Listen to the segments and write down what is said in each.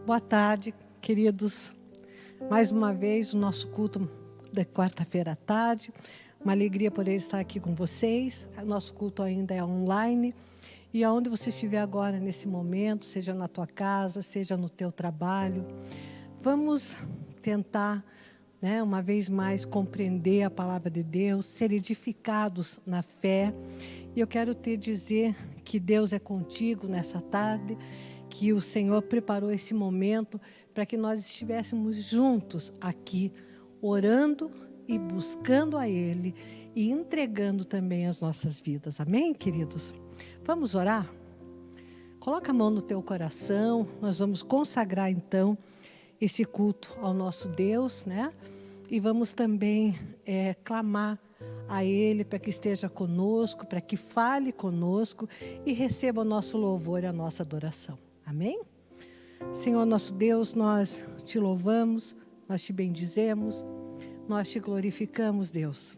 Boa tarde, queridos. Mais uma vez, o nosso culto da quarta-feira à tarde. Uma alegria poder estar aqui com vocês. O nosso culto ainda é online. E aonde você estiver agora, nesse momento, seja na tua casa, seja no teu trabalho, vamos tentar, uma vez mais, compreender a palavra de Deus, ser edificados na fé. E eu quero te dizer que Deus é contigo nessa tarde, que o Senhor preparou esse momento para que nós estivéssemos juntos aqui, orando e buscando a Ele e entregando também as nossas vidas. Amém, queridos? Vamos orar? Coloca a mão no teu coração, nós vamos consagrar então esse culto ao nosso Deus, E vamos também clamar a Ele para que esteja conosco, para que fale conosco e receba o nosso louvor e a nossa adoração. Amém? Senhor nosso Deus, nós te louvamos, nós te bendizemos, nós te glorificamos, Deus.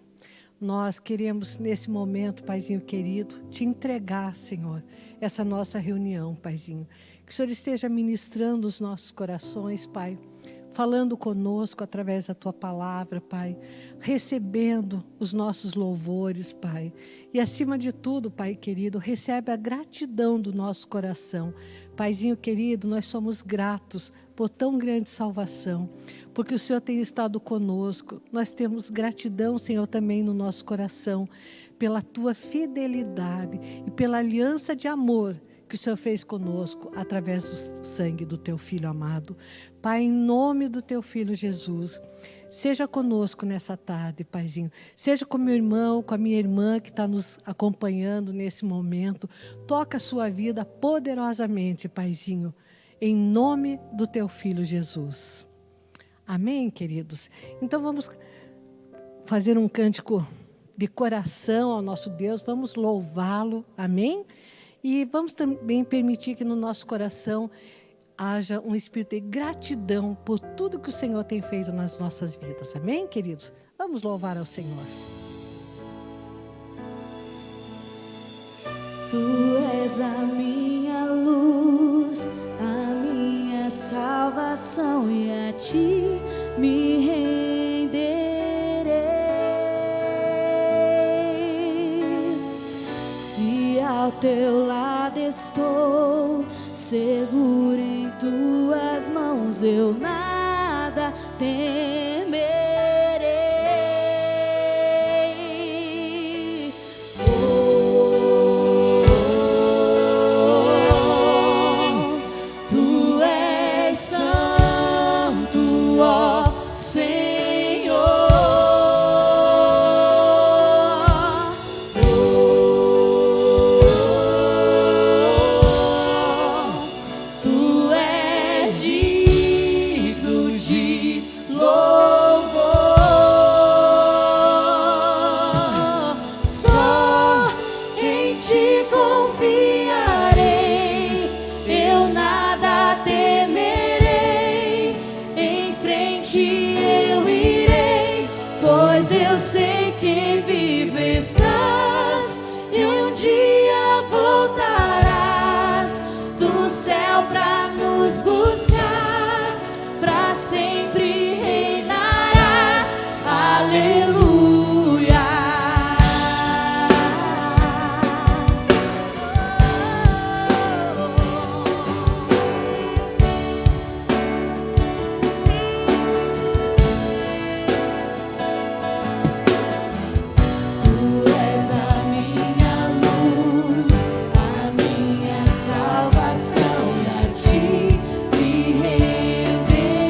Nós queremos nesse momento, Paizinho querido, te entregar, Senhor, essa nossa reunião, Paizinho. Que o Senhor esteja ministrando os nossos corações, Pai, falando conosco através da Tua palavra, Pai, recebendo os nossos louvores, Pai. E acima de tudo, Pai querido, recebe a gratidão do nosso coração. Paizinho querido, nós somos gratos por tão grande salvação, porque o Senhor tem estado conosco. Nós temos gratidão, Senhor, também no nosso coração, pela Tua fidelidade e pela aliança de amor que o Senhor fez conosco através do sangue do Teu Filho amado. Pai, em nome do Teu Filho Jesus, seja conosco nessa tarde, Paizinho. Seja com meu irmão, com a minha irmã que está nos acompanhando nesse momento. Toca a sua vida poderosamente, Paizinho, em nome do Teu Filho Jesus. Amém, queridos? Então vamos fazer um cântico de coração ao nosso Deus. Vamos louvá-lo, amém? E vamos também permitir que no nosso coração haja um espírito de gratidão por tudo que o Senhor tem feito nas nossas vidas. Amém, queridos? Vamos louvar ao Senhor. Tu és a minha luz, a minha salvação, e a Ti me renderei. Se ao Teu lado estou, seguro em Tuas mãos, eu nada temerei. Tu és santo, ó Senhor. Tu és digno de louvor. Só em Ti confiarei, eu nada temerei. Em frente eu irei, pois eu sei que vivo estás e um dia voltarás do céu pra nos buscar, pra sempre reinarás. Aleluia. Tu és a minha luz, a minha salvação, e a Ti me renderei.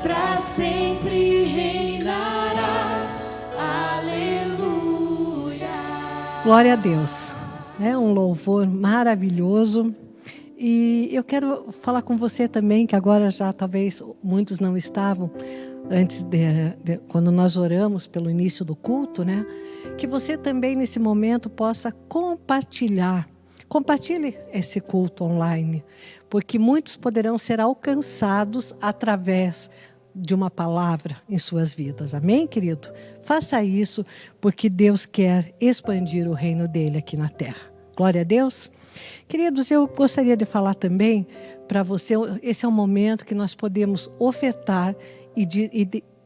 para sempre reinarás. Aleluia. Glória a Deus. É um louvor maravilhoso. E eu quero falar com você também, que agora já talvez muitos não estavam antes quando nós oramos pelo início do culto, né? Que você também nesse momento possa compartilhe esse culto online, porque muitos poderão ser alcançados através de uma palavra em suas vidas. Amém, querido? Faça isso, porque Deus quer expandir o reino dele aqui na terra. Glória a Deus. Queridos, eu gostaria de falar também para você, esse é um momento que nós podemos ofertar e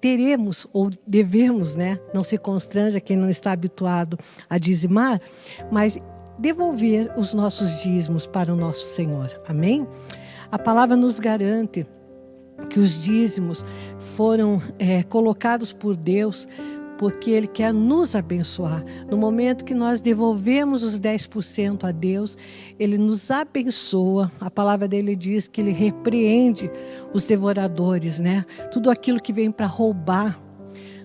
teremos ou devemos, né? Não se constranja quem não está habituado a dizimar, mas devolver os nossos dízimos para o nosso Senhor. Amém? A palavra nos garante que os dízimos foram colocados por Deus porque Ele quer nos abençoar. No momento que nós devolvemos os 10% a Deus, Ele nos abençoa. A palavra dele diz que Ele repreende os devoradores, né? Tudo aquilo que vem para roubar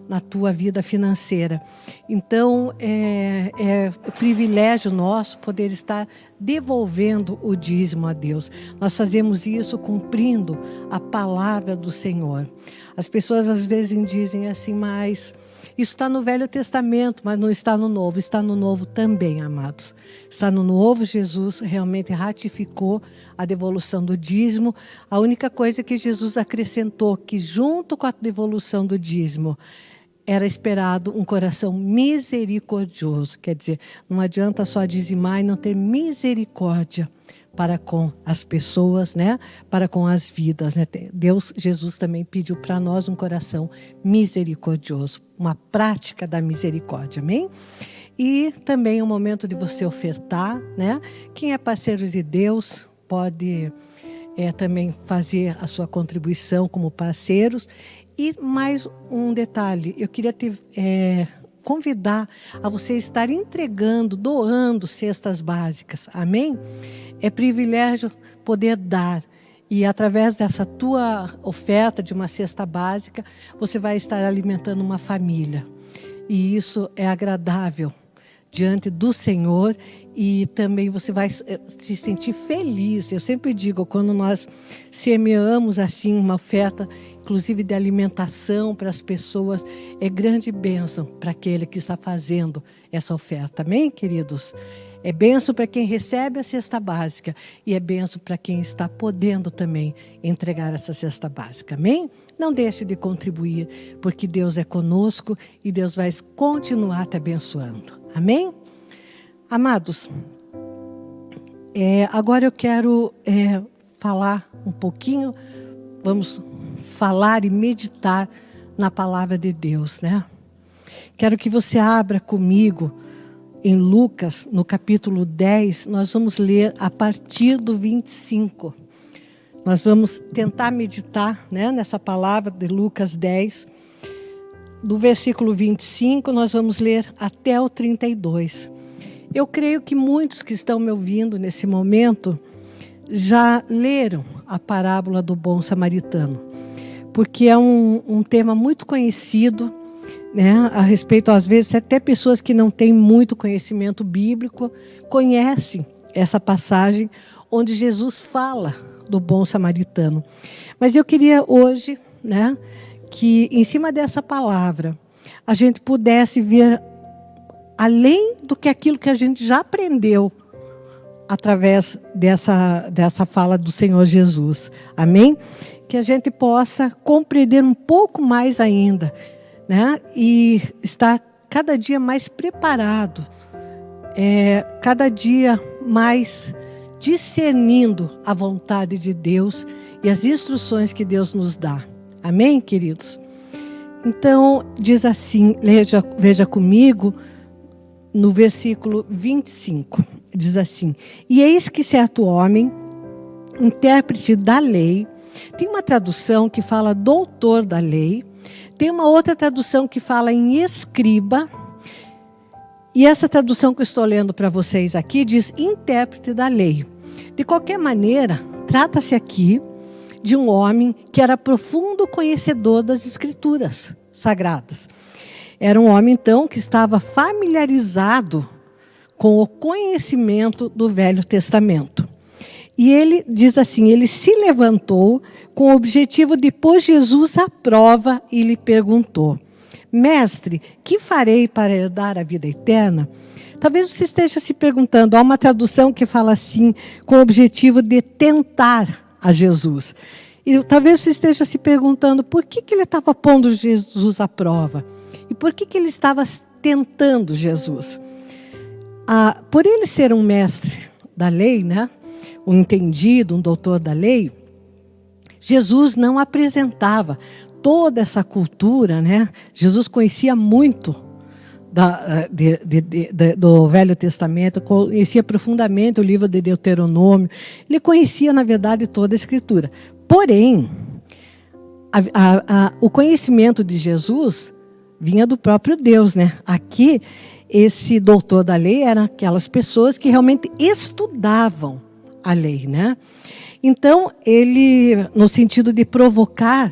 na tua vida financeira. Então, é privilégio nosso poder estar devolvendo o dízimo a Deus. Nós fazemos isso cumprindo a palavra do Senhor. As pessoas às vezes dizem assim, mas isso está no Velho Testamento, mas não está no Novo. Está no Novo também, amados. Está no Novo. Jesus realmente ratificou a devolução do dízimo. A única coisa que Jesus acrescentou, que junto com a devolução do dízimo, era esperado um coração misericordioso. Quer dizer, não adianta só dizimar e não ter misericórdia para com as pessoas, né? Para com as vidas, né? Jesus também pediu para nós um coração misericordioso, uma prática da misericórdia, amém? E também é um momento de você ofertar, né? Quem é parceiro de Deus pode também fazer a sua contribuição como parceiros. E mais um detalhe, eu queria convidar a você estar entregando, doando cestas básicas, amém? É privilégio poder dar. E através dessa tua oferta de uma cesta básica, você vai estar alimentando uma família. E isso é agradável diante do Senhor e também você vai se sentir feliz. Eu sempre digo, quando nós semeamos assim uma oferta, inclusive de alimentação para as pessoas, é grande bênção para aquele que está fazendo essa oferta. Amém, queridos? É bênção para quem recebe a cesta básica e é bênção para quem está podendo também entregar essa cesta básica. Amém? Não deixe de contribuir, porque Deus é conosco e Deus vai continuar te abençoando. Amém? Amados, agora eu quero falar um pouquinho, vamos falar e meditar na palavra de Deus, né? Quero que você abra comigo em Lucas, no capítulo 10, nós vamos ler a partir do 25. Nós vamos tentar meditar, né, nessa palavra de Lucas 10. Do versículo 25, nós vamos ler até o 32. Eu creio que muitos que estão me ouvindo nesse momento já leram a parábola do bom samaritano, porque é um tema muito conhecido, né, a respeito, às vezes, até pessoas que não têm muito conhecimento bíblico conhecem essa passagem onde Jesus fala do bom samaritano. Mas eu queria hoje, né, que em cima dessa palavra a gente pudesse ver além do que aquilo que a gente já aprendeu através dessa fala do Senhor Jesus. Amém? Que a gente possa compreender um pouco mais ainda, né? E estar cada dia mais preparado, cada dia mais discernindo a vontade de Deus e as instruções que Deus nos dá. Amém, queridos? Então, diz assim, veja comigo, no versículo 25, diz assim: E eis que certo homem, intérprete da lei, tem uma tradução que fala doutor da lei, tem uma outra tradução que fala em escriba, e essa tradução que eu estou lendo para vocês aqui diz intérprete da lei. De qualquer maneira, trata-se aqui de um homem que era profundo conhecedor das Escrituras Sagradas. Era um homem, então, que estava familiarizado com o conhecimento do Velho Testamento. E ele diz assim, ele se levantou com o objetivo de pôr Jesus à prova e lhe perguntou: Mestre, que farei para herdar a vida eterna? Talvez você esteja se perguntando, há uma tradução que fala assim, com o objetivo de tentar a Jesus. E talvez você esteja se perguntando por que ele estava pondo Jesus à prova? E por que ele estava tentando Jesus? Por ele ser um mestre da lei, né? Um entendido, um doutor da lei, Jesus não apresentava toda essa cultura, né? Jesus conhecia muito do Velho Testamento, conhecia profundamente o livro de Deuteronômio, ele conhecia, na verdade, toda a Escritura. Porém, o conhecimento de Jesus vinha do próprio Deus, né? Aqui, esse doutor da lei eram aquelas pessoas que realmente estudavam a lei, né? Então, ele, no sentido de provocar,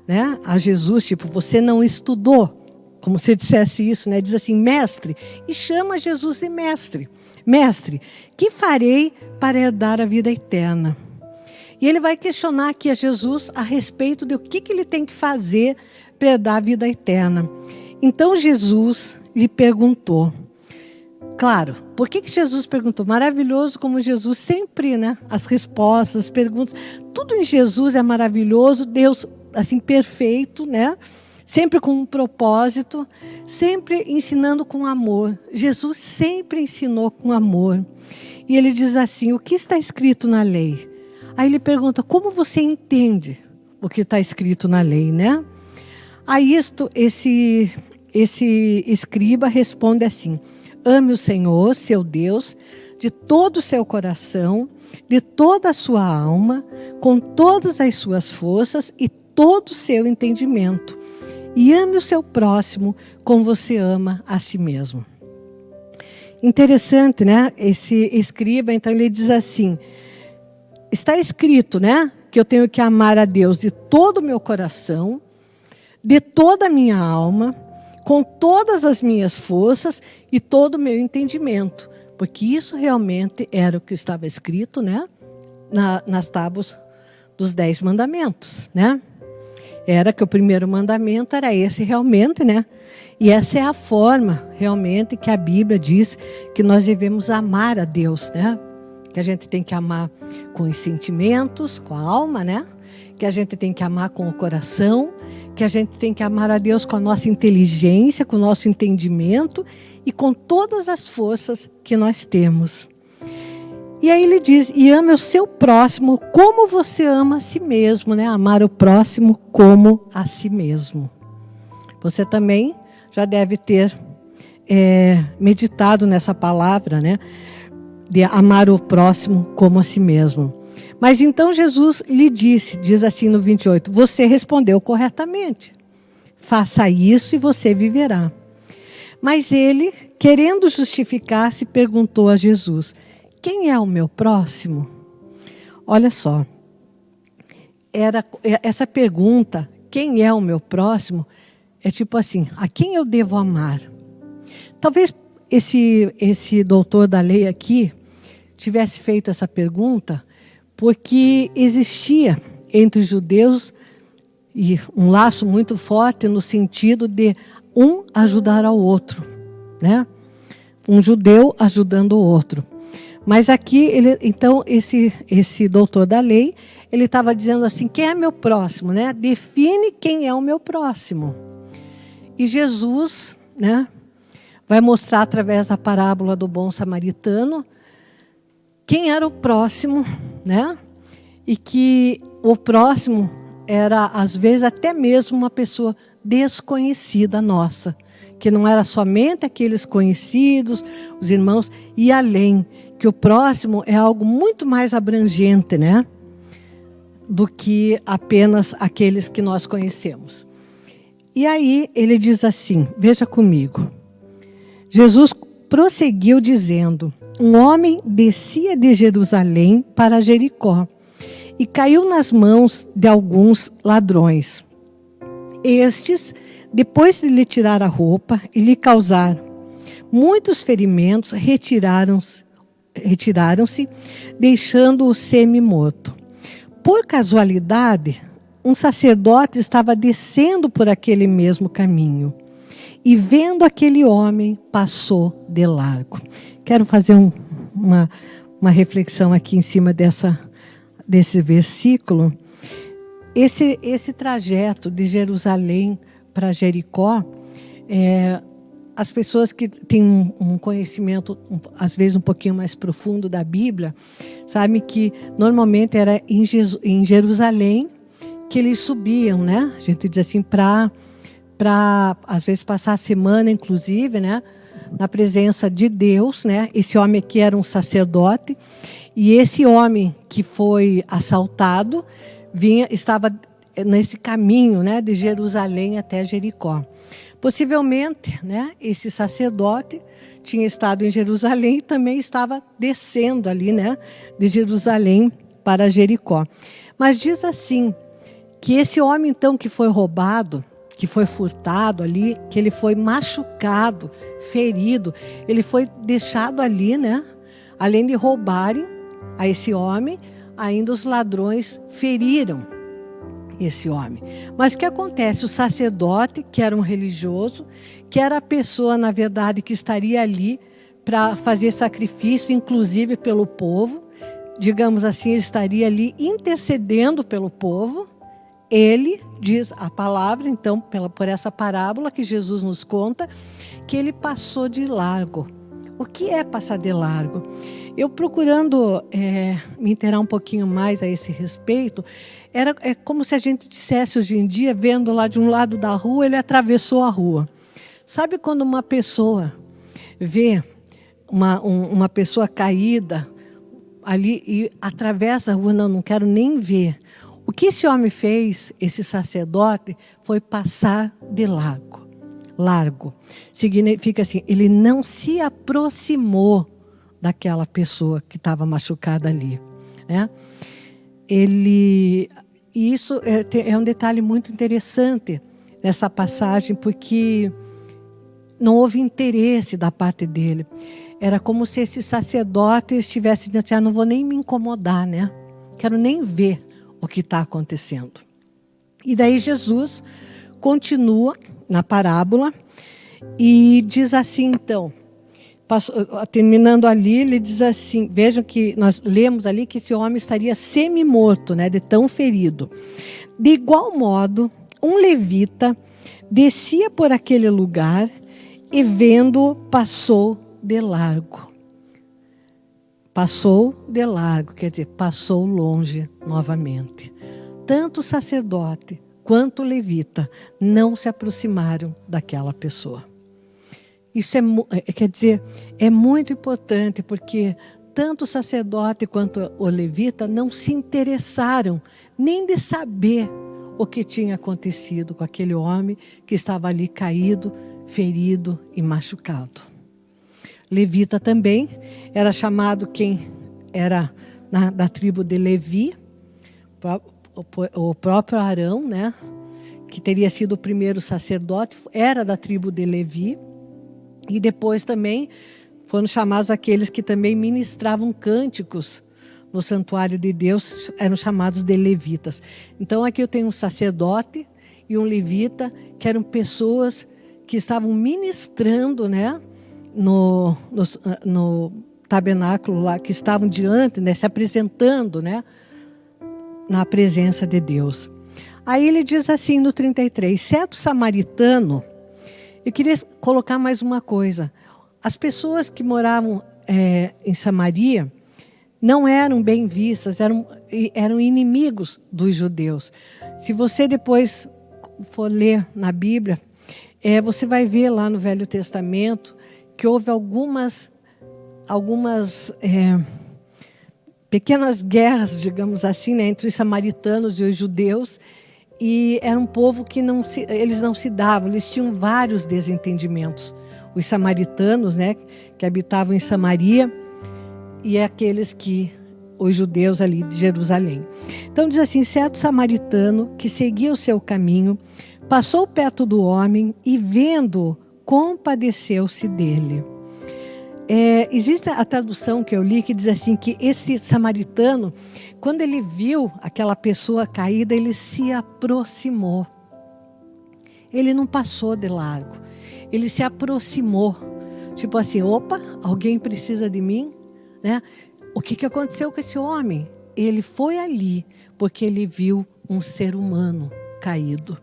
né, a Jesus, tipo, você não estudou, como se dissesse isso, né? Diz assim, mestre, e chama Jesus de mestre. Mestre, que farei para herdar a vida eterna? E ele vai questionar aqui a Jesus a respeito de o que ele tem que fazer para herdar a vida eterna. Então, Jesus lhe perguntou. Claro, por que Jesus perguntou? Maravilhoso como Jesus sempre, né? As respostas, as perguntas, tudo em Jesus é maravilhoso, Deus, assim, perfeito, né? Sempre com um propósito, sempre ensinando com amor. Jesus sempre ensinou com amor. E ele diz assim, o que está escrito na lei? Aí ele pergunta, como você entende o que está escrito na lei, né? Aí esse escriba responde assim, ame o Senhor, seu Deus, de todo o seu coração, de toda a sua alma, com todas as suas forças e todo o seu entendimento. E ame o seu próximo como você ama a si mesmo. Interessante, né? Esse escriba, então, ele diz assim, está escrito, né? Que eu tenho que amar a Deus de todo o meu coração, de toda a minha alma, com todas as minhas forças e todo o meu entendimento. Porque isso realmente era o que estava escrito, né? Nas tábuas dos 10 mandamentos, né? Era que o primeiro mandamento era esse realmente, né? E essa é a forma realmente que a Bíblia diz que nós devemos amar a Deus, né? Que a gente tem que amar com os sentimentos, com a alma, né? Que a gente tem que amar com o coração, que a gente tem que amar a Deus com a nossa inteligência, com o nosso entendimento e com todas as forças que nós temos. E aí ele diz, e ame o seu próximo como você ama a si mesmo, né? Amar o próximo como a si mesmo. Você também já deve ter meditado nessa palavra, né? De amar o próximo como a si mesmo. Mas então Jesus lhe disse, diz assim no 28, você respondeu corretamente. Faça isso e você viverá. Mas ele, querendo justificar-se, perguntou a Jesus, quem é o meu próximo? Olha só, essa pergunta, quem é o meu próximo, é tipo assim, a quem eu devo amar? Talvez esse doutor da lei aqui tivesse feito essa pergunta porque existia entre os judeus um laço muito forte no sentido de um ajudar ao outro, né? Um judeu ajudando o outro. Mas aqui, então, esse doutor da lei, ele estava dizendo assim, quem é meu próximo, né? Define quem é o meu próximo. E Jesus, né, vai mostrar através da parábola do bom samaritano quem era o próximo, né? E que o próximo era, às vezes, até mesmo uma pessoa desconhecida nossa, que não era somente aqueles conhecidos, os irmãos, e além, que o próximo é algo muito mais abrangente, né? Do que apenas aqueles que nós conhecemos. E aí ele diz assim, veja comigo. Jesus prosseguiu dizendo, um homem descia de Jerusalém para Jericó e caiu nas mãos de alguns ladrões. Estes, depois de lhe tirar a roupa e lhe causar muitos ferimentos, retiraram-se, deixando-o semi-morto. Por casualidade, um sacerdote estava descendo por aquele mesmo caminho e, vendo aquele homem, passou de largo. Quero fazer uma reflexão aqui em cima desse versículo. Esse trajeto de Jerusalém para Jericó, as pessoas que têm um conhecimento, às vezes, um pouquinho mais profundo da Bíblia, sabem que normalmente era em Jerusalém que eles subiam, né? A gente diz assim, para às vezes passar a semana, inclusive, né? Na presença de Deus, né? Esse homem aqui era um sacerdote, e esse homem que foi assaltado estava nesse caminho, né? De Jerusalém até Jericó. Possivelmente, né? Esse sacerdote tinha estado em Jerusalém e também estava descendo ali, né? De Jerusalém para Jericó. Mas diz assim, que esse homem então que foi roubado, que foi furtado ali, que ele foi machucado, ferido, ele foi deixado ali, né? Além de roubarem a esse homem, ainda os ladrões feriram esse homem. Mas o que acontece? O sacerdote, que era um religioso, que era a pessoa, na verdade, que estaria ali para fazer sacrifício, inclusive pelo povo, digamos assim, ele estaria ali intercedendo pelo povo. Ele, diz a palavra, então, por essa parábola que Jesus nos conta, que ele passou de largo. O que é passar de largo? Eu procurando me inteirar um pouquinho mais a esse respeito, é como se a gente dissesse hoje em dia, vendo lá de um lado da rua, ele atravessou a rua. Sabe quando uma pessoa vê uma pessoa caída ali e atravessa a rua? Não quero nem ver. O que esse homem fez, esse sacerdote, foi passar de largo. Largo. Significa assim, ele não se aproximou daquela pessoa que estava machucada ali, né? E isso é um detalhe muito interessante nessa passagem, porque não houve interesse da parte dele. Era como se esse sacerdote estivesse dizendo, não vou nem me incomodar, né? Quero nem ver o que está acontecendo. E daí Jesus continua na parábola e diz assim, então, terminando ali, ele diz assim, vejam que nós lemos ali que esse homem estaria semi-morto, né, de tão ferido. De igual modo, um levita descia por aquele lugar e, vendo, passou de largo. Passou de largo, quer dizer, passou longe novamente. Tanto o sacerdote quanto o levita não se aproximaram daquela pessoa. Isso quer dizer, é muito importante, porque tanto o sacerdote quanto o levita não se interessaram nem de saber o que tinha acontecido com aquele homem que estava ali caído, ferido e machucado. Levita também era chamado quem era da tribo de Levi, o próprio Arão, né, que teria sido o primeiro sacerdote, era da tribo de Levi. E depois também foram chamados aqueles que também ministravam cânticos no santuário de Deus, eram chamados de levitas. Então aqui eu tenho um sacerdote e um levita, que eram pessoas que estavam ministrando, né, no tabernáculo lá, que estavam diante, né, se apresentando, né, na presença de Deus. Aí ele diz assim no 33, certo samaritano. Eu queria colocar mais uma coisa. As pessoas que moravam em Samaria não eram bem vistas, eram inimigos dos judeus. Se você depois for ler na Bíblia, você vai ver lá no Velho Testamento que houve algumas pequenas guerras, digamos assim, né, entre os samaritanos e os judeus. E era um povo que eles não se davam, eles tinham vários desentendimentos. Os samaritanos, né, que habitavam em Samaria, e aqueles que os judeus ali de Jerusalém. Então diz assim: certo samaritano que seguia o seu caminho, passou perto do homem e vendo, compadeceu-se dele. Existe a tradução que eu li que diz assim, que esse samaritano, quando ele viu aquela pessoa caída, ele se aproximou. Ele não passou de largo, ele se aproximou. Tipo assim, opa, alguém precisa de mim, né? O que aconteceu com esse homem? Ele foi ali porque ele viu um ser humano caído.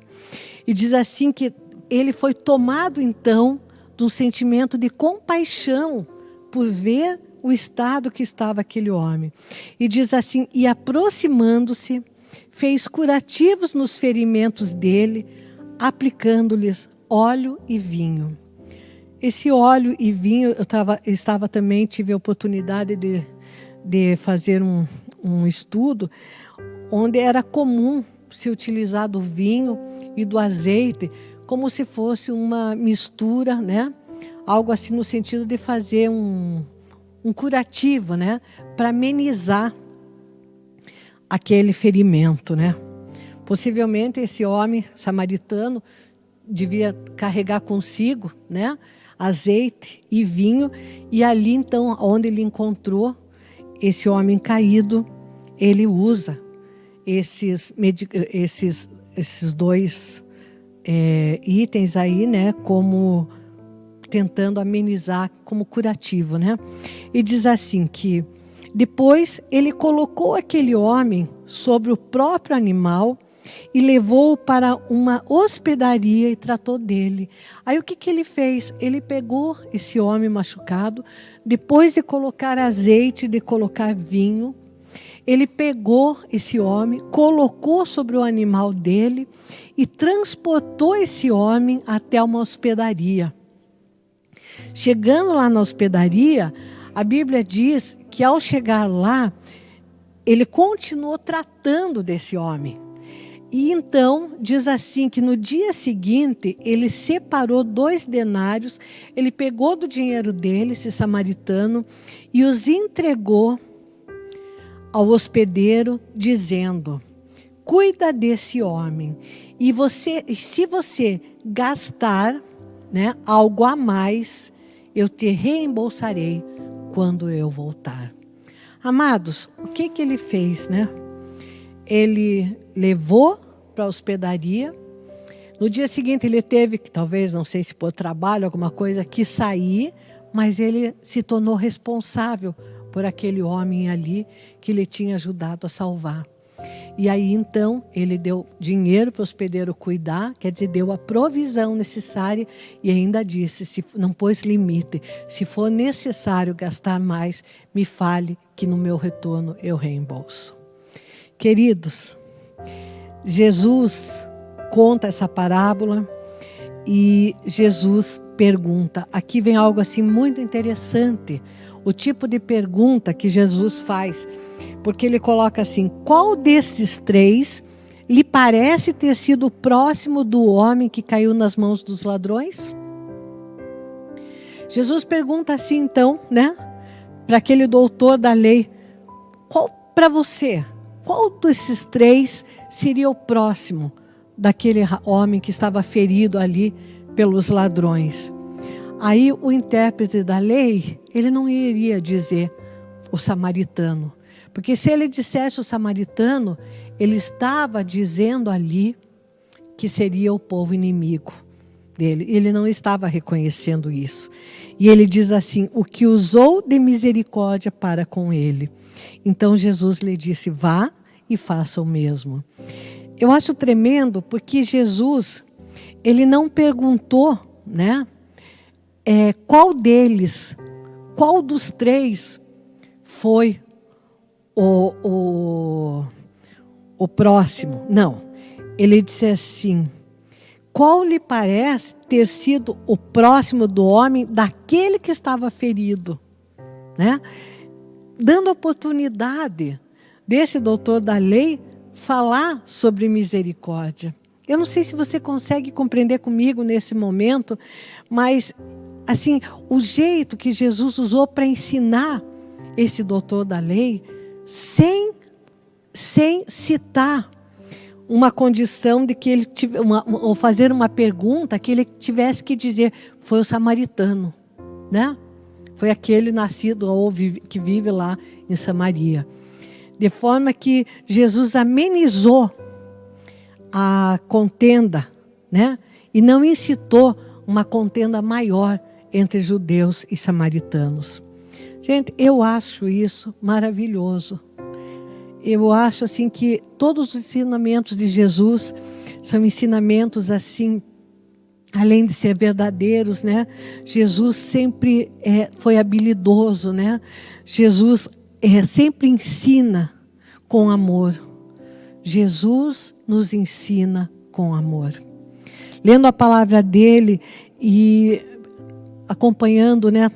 E diz assim que ele foi tomado então de um sentimento de compaixão por ver o estado que estava aquele homem. E diz assim, e aproximando-se, fez curativos nos ferimentos dele, aplicando-lhes óleo e vinho. Esse óleo e vinho, tive a oportunidade de fazer um estudo, onde era comum se utilizar do vinho e do azeite, como se fosse uma mistura, né? Algo assim no sentido de fazer um curativo, né? Para amenizar aquele ferimento, né? Possivelmente esse homem samaritano devia carregar consigo, né? Azeite e vinho, e ali então, onde ele encontrou esse homem caído, ele usa esses dois itens aí, né? Como tentando amenizar como curativo, né? E diz assim que depois ele colocou aquele homem sobre o próprio animal e levou-o para uma hospedaria e tratou dele. Aí o que ele fez? Ele pegou esse homem machucado, depois de colocar azeite, de colocar vinho, ele pegou esse homem, colocou sobre o animal dele e transportou esse homem até uma hospedaria. Chegando lá na hospedaria, a Bíblia diz que ao chegar lá, ele continuou tratando desse homem. E então, diz assim, que no dia seguinte, ele separou 2 denários, ele pegou do dinheiro dele, esse samaritano, e os entregou ao hospedeiro, dizendo: cuida desse homem, e se você gastar, né, algo a mais, eu te reembolsarei quando eu voltar. Amados, o que ele fez, né? Ele levou para a hospedaria. No dia seguinte ele teve que, talvez, não sei se por trabalho, alguma coisa, que sair, mas ele se tornou responsável por aquele homem ali que ele tinha ajudado a salvar. E aí então ele deu dinheiro para o hospedeiro cuidar, quer dizer, deu a provisão necessária, e ainda disse, não pôs limite, se for necessário gastar mais, me fale que no meu retorno eu reembolso. Queridos, Jesus conta essa parábola e Jesus pergunta. Aqui vem algo assim muito interessante, o tipo de pergunta que Jesus faz, porque ele coloca assim: qual desses 3 lhe parece ter sido próximo do homem que caiu nas mãos dos ladrões? Jesus pergunta assim então, né, para aquele doutor da lei: para você, qual desses 3 seria o próximo daquele homem que estava ferido ali pelos ladrões? Aí o intérprete da lei, ele não iria dizer o samaritano, porque se ele dissesse o samaritano, ele estava dizendo ali que seria o povo inimigo dele. Ele não estava reconhecendo isso. E ele diz assim: o que usou de misericórdia para com ele. Então Jesus lhe disse: vá e faça o mesmo. Eu acho tremendo, porque Jesus, ele não perguntou, né? Qual dos 3 foi o próximo? Não. Ele disse assim: qual lhe parece ter sido o próximo do homem daquele que estava ferido? Né? Dando oportunidade desse doutor da lei falar sobre misericórdia. Eu não sei se você consegue compreender comigo nesse momento, mas assim, o jeito que Jesus usou para ensinar esse doutor da lei sem citar uma condição de que ele ou fazer uma pergunta que ele tivesse que dizer, foi o samaritano, né? Foi aquele nascido ou que vive lá em Samaria. De forma que Jesus amenizou a contenda, né? E não incitou uma contenda maior entre judeus e samaritanos. Gente, eu acho isso maravilhoso. Eu acho assim que todos os ensinamentos de Jesus são ensinamentos assim, além de ser verdadeiros, né? Jesus sempre foi habilidoso, né? Jesus sempre ensina com amor. Jesus nos ensina com amor. Lendo a palavra dele e acompanhando, né,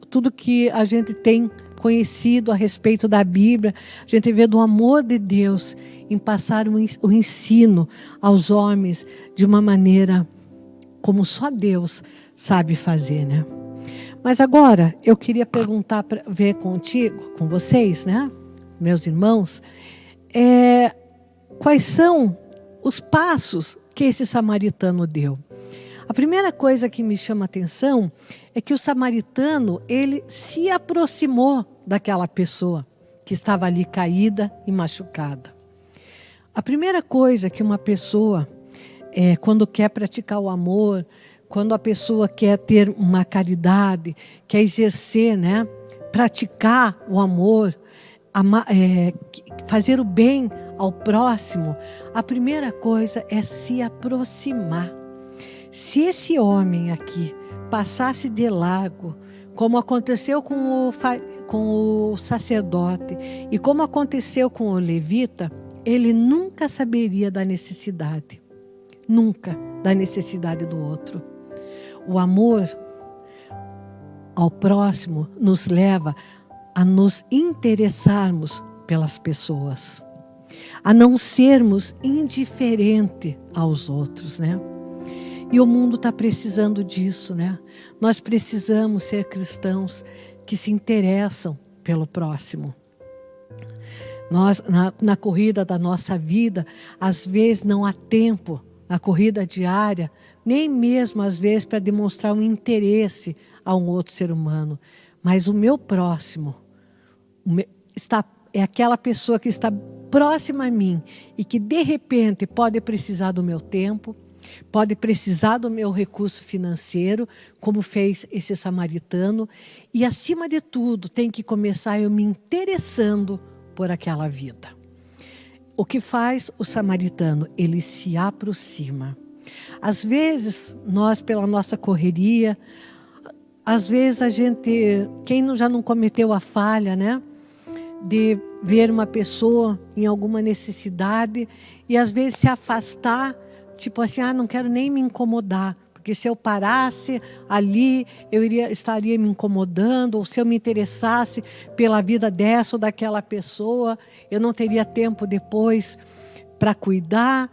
tudo que a gente tem conhecido a respeito da Bíblia, a gente vê do amor de Deus em passar o ensino aos homens de uma maneira como só Deus sabe fazer, né? Mas agora eu queria perguntar, ver contigo, com vocês, né, meus irmãos, quais são os passos que esse samaritano deu? A primeira coisa que me chama a atenção é que o samaritano, ele se aproximou daquela pessoa que estava ali caída e machucada. A primeira coisa que uma pessoa, quando quer praticar o amor, quando a pessoa quer ter uma caridade, quer exercer, né, praticar o amor, fazer o bem ao próximo, a primeira coisa é se aproximar. Se esse homem aqui passasse de largo, como aconteceu com o sacerdote e como aconteceu com o levita, ele nunca saberia da necessidade. Nunca da necessidade do outro. O amor ao próximo nos leva a nos interessarmos pelas pessoas, a não sermos indiferentes aos outros, né? E o mundo está precisando disso, né? Nós precisamos ser cristãos que se interessam pelo próximo. Nós, na corrida da nossa vida, às vezes não há tempo, na corrida diária, nem mesmo às vezes para demonstrar um interesse a um outro ser humano. Mas o meu próximo é aquela pessoa que está próxima a mim e que de repente pode precisar do meu tempo, pode precisar do meu recurso financeiro, como fez esse samaritano, e acima de tudo tem que começar eu me interessando por aquela vida. O que faz o samaritano? Ele se aproxima. Às vezes, nós pela nossa correria, às vezes a gente, quem já não cometeu a falha, né? De ver uma pessoa em alguma necessidade e às vezes se afastar, tipo assim, não quero nem me incomodar, porque se eu parasse ali, estaria me incomodando, ou se eu me interessasse pela vida dessa ou daquela pessoa, eu não teria tempo depois para cuidar.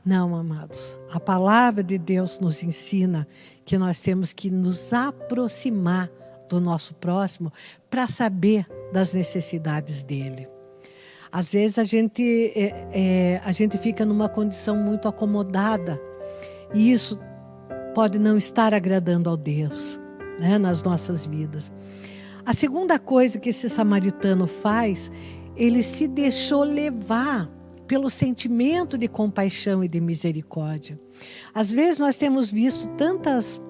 Não, amados, a palavra de Deus nos ensina que nós temos que nos aproximar do nosso próximo para saber das necessidades dele. Às vezes a gente fica numa condição muito acomodada e isso pode não estar agradando ao Deus, né, nas nossas vidas. A segunda coisa que esse samaritano faz, ele se deixou levar pelo sentimento de compaixão e de misericórdia. Às vezes nós temos visto tantas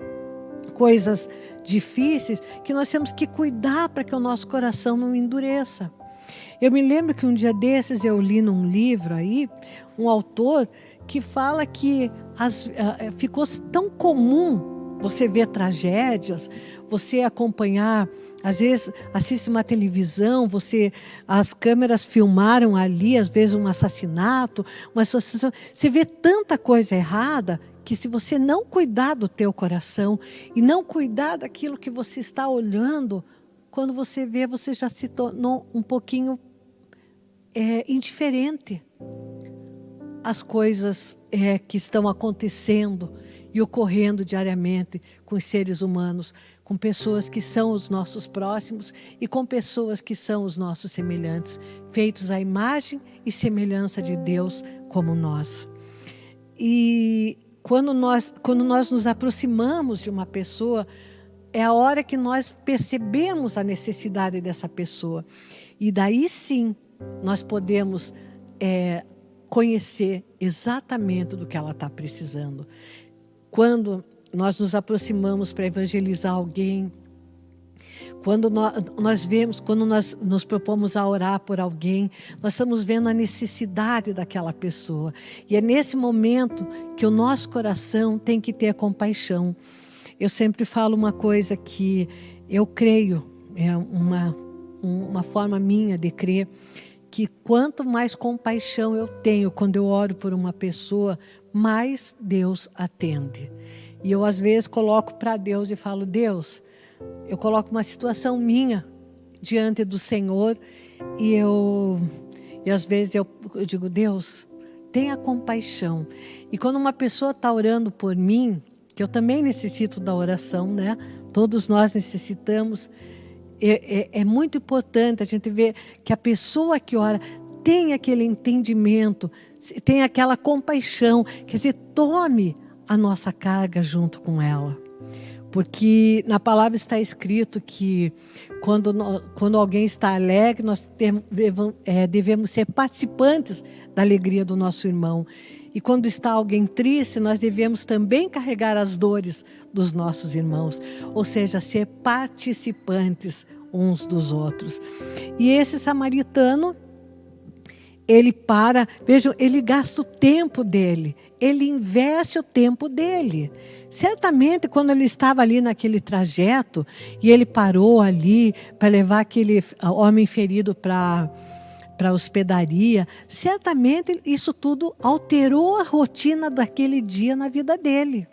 coisas difíceis que nós temos que cuidar para que o nosso coração não endureça. Eu me lembro que um dia desses eu li num livro aí, um autor que fala que ficou tão comum você ver tragédias, você acompanhar, às vezes assiste uma televisão, as câmeras filmaram ali, às vezes um assassinato, uma situação, você vê tanta coisa errada que se você não cuidar do teu coração e não cuidar daquilo que você está olhando, quando você vê, você já se tornou um pouquinho indiferente às coisas que estão acontecendo e ocorrendo diariamente com os seres humanos, com pessoas que são os nossos próximos e com pessoas que são os nossos semelhantes, feitos à imagem e semelhança de Deus como nós. E quando nós nos aproximamos de uma pessoa, é a hora que nós percebemos a necessidade dessa pessoa. E daí sim, nós podemos conhecer exatamente do que ela está precisando. Quando nós nos aproximamos para evangelizar alguém, quando nós nos propomos a orar por alguém, nós estamos vendo a necessidade daquela pessoa. E é nesse momento que o nosso coração tem que ter compaixão. Eu sempre falo uma coisa que eu creio, é uma forma minha de crer, que quanto mais compaixão eu tenho quando eu oro por uma pessoa, mais Deus atende. E eu às vezes coloco para Deus e falo, Deus, eu coloco uma situação minha diante do Senhor e às vezes eu digo, Deus, tenha compaixão. E quando uma pessoa está orando por mim, que eu também necessito da oração, né? Todos nós necessitamos. É muito importante a gente ver que a pessoa que ora tem aquele entendimento, tem aquela compaixão, quer dizer, tome a nossa carga junto com ela. Porque na palavra está escrito que quando alguém está alegre, nós devemos ser participantes da alegria do nosso irmão. E quando está alguém triste, nós devemos também carregar as dores dos nossos irmãos. Ou seja, ser participantes uns dos outros. E esse samaritano, vejam, ele gasta o tempo dele. Ele investe o tempo dele. Certamente, quando ele estava ali naquele trajeto, e ele parou ali para levar aquele homem ferido para a hospedaria, certamente isso tudo alterou a rotina daquele dia na vida dele.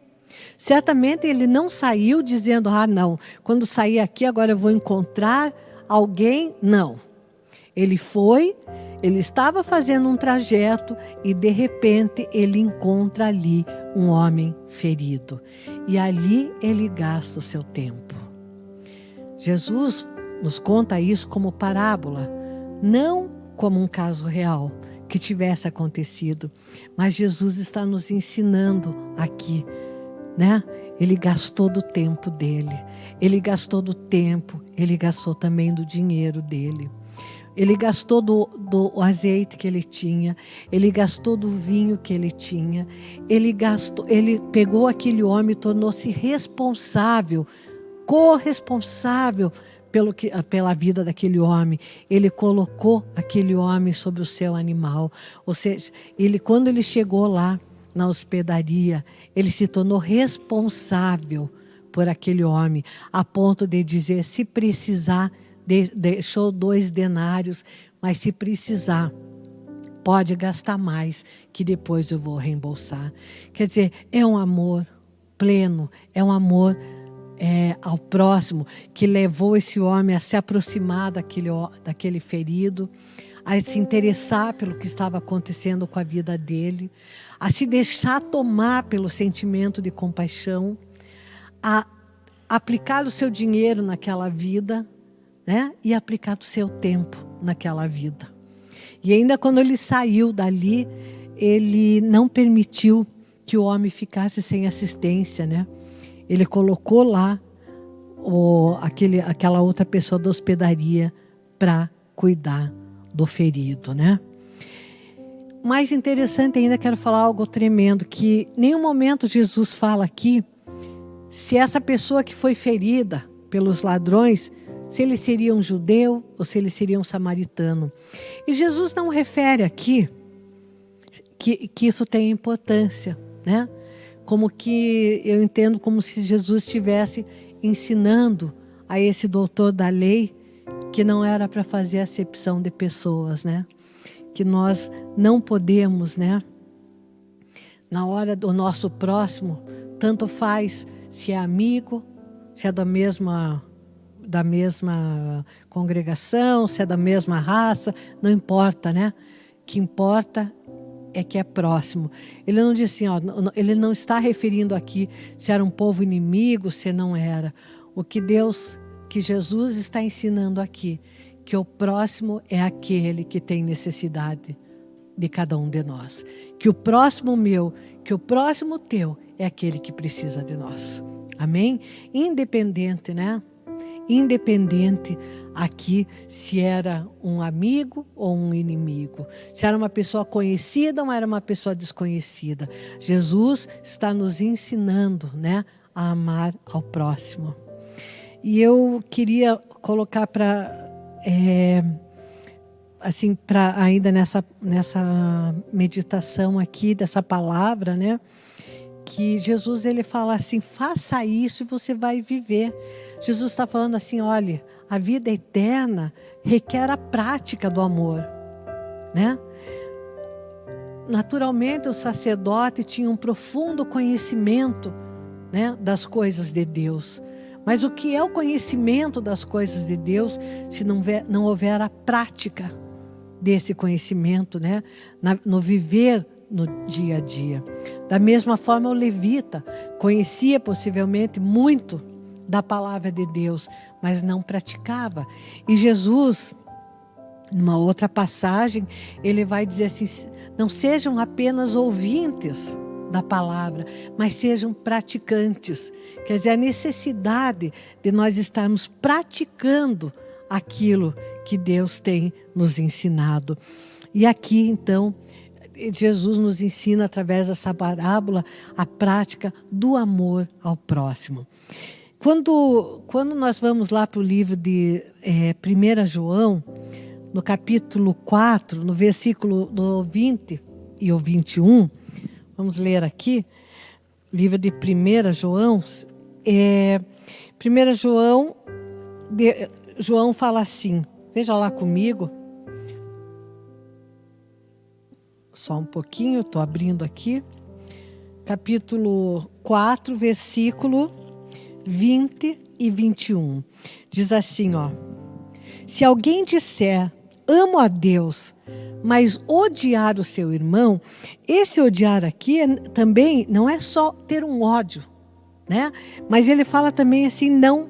Certamente ele não saiu dizendo, não, quando sair aqui agora eu vou encontrar alguém. Não. Ele estava fazendo um trajeto e de repente ele encontra ali um homem ferido. E ali ele gasta o seu tempo. Jesus nos conta isso como parábola, não como um caso real que tivesse acontecido. Mas Jesus está nos ensinando aqui, né? Ele gastou do tempo dele. Ele gastou do tempo, ele gastou também do dinheiro dele. Ele gastou do azeite que ele tinha, ele gastou do vinho que ele tinha, ele pegou aquele homem e tornou-se responsável, corresponsável pela vida daquele homem. Ele colocou aquele homem sobre o seu animal. Ou seja, quando ele chegou lá na hospedaria, ele se tornou responsável por aquele homem, a ponto de dizer, se precisar, deixou 2 denários, mas se precisar, pode gastar mais, que depois eu vou reembolsar. Quer dizer, é um amor pleno, é um amor ao próximo, que levou esse homem a se aproximar daquele ferido, a se interessar pelo que estava acontecendo com a vida dele, a se deixar tomar pelo sentimento de compaixão, a aplicar o seu dinheiro naquela vida, né? E aplicar o seu tempo naquela vida. E ainda quando ele saiu dali, ele não permitiu que o homem ficasse sem assistência, né? Ele colocou lá aquela outra pessoa da hospedaria para cuidar do ferido, né? Mais interessante ainda, quero falar algo tremendo, que em nenhum momento Jesus fala aqui se essa pessoa que foi ferida pelos ladrões, se ele seria um judeu ou se ele seria um samaritano. E Jesus não refere aqui que isso tem importância, né? Como que eu entendo como se Jesus estivesse ensinando a esse doutor da lei que não era para fazer acepção de pessoas, né? Que nós não podemos, né? Na hora do nosso próximo, tanto faz se é amigo, se é da mesma congregação, se é da mesma raça, não importa, né? O que importa é que é próximo. Ele não diz assim, ele não está referindo aqui se era um povo inimigo, se não era. O que Jesus está ensinando aqui, que o próximo é aquele que tem necessidade de cada um de nós. Que o próximo meu, que o próximo teu é aquele que precisa de nós. Amém? Independente, né? Independente aqui se era um amigo ou um inimigo, se era uma pessoa conhecida ou era uma pessoa desconhecida. Jesus está nos ensinando, né, a amar ao próximo. E eu queria colocar assim, ainda nessa meditação aqui dessa palavra, né, que Jesus ele fala assim: faça isso e você vai viver. Jesus está falando assim: olha, a vida eterna requer a prática do amor, né? Naturalmente o sacerdote tinha um profundo conhecimento, né, das coisas de Deus. Mas o que é o conhecimento das coisas de Deus se não houver a prática desse conhecimento, né, no viver no dia a dia? Da mesma forma, o levita conhecia possivelmente muito da palavra de Deus, mas não praticava. E Jesus, numa outra passagem, ele vai dizer assim: não sejam apenas ouvintes da palavra, mas sejam praticantes. Quer dizer, a necessidade de nós estarmos praticando aquilo que Deus tem nos ensinado. E aqui, então, Jesus nos ensina, através dessa parábola, a prática do amor ao próximo. Quando nós vamos lá para o livro de 1 João, no capítulo 4, no versículo do 20 e o 21, vamos ler aqui, livro de 1 João. 1 João, João fala assim, veja lá comigo, só um pouquinho, estou abrindo aqui, capítulo 4, versículo 20 e 21. Diz assim, ó: se alguém disser, amo a Deus, mas odiar o seu irmão, esse odiar aqui também não é só ter um ódio, né? Mas ele fala também assim, não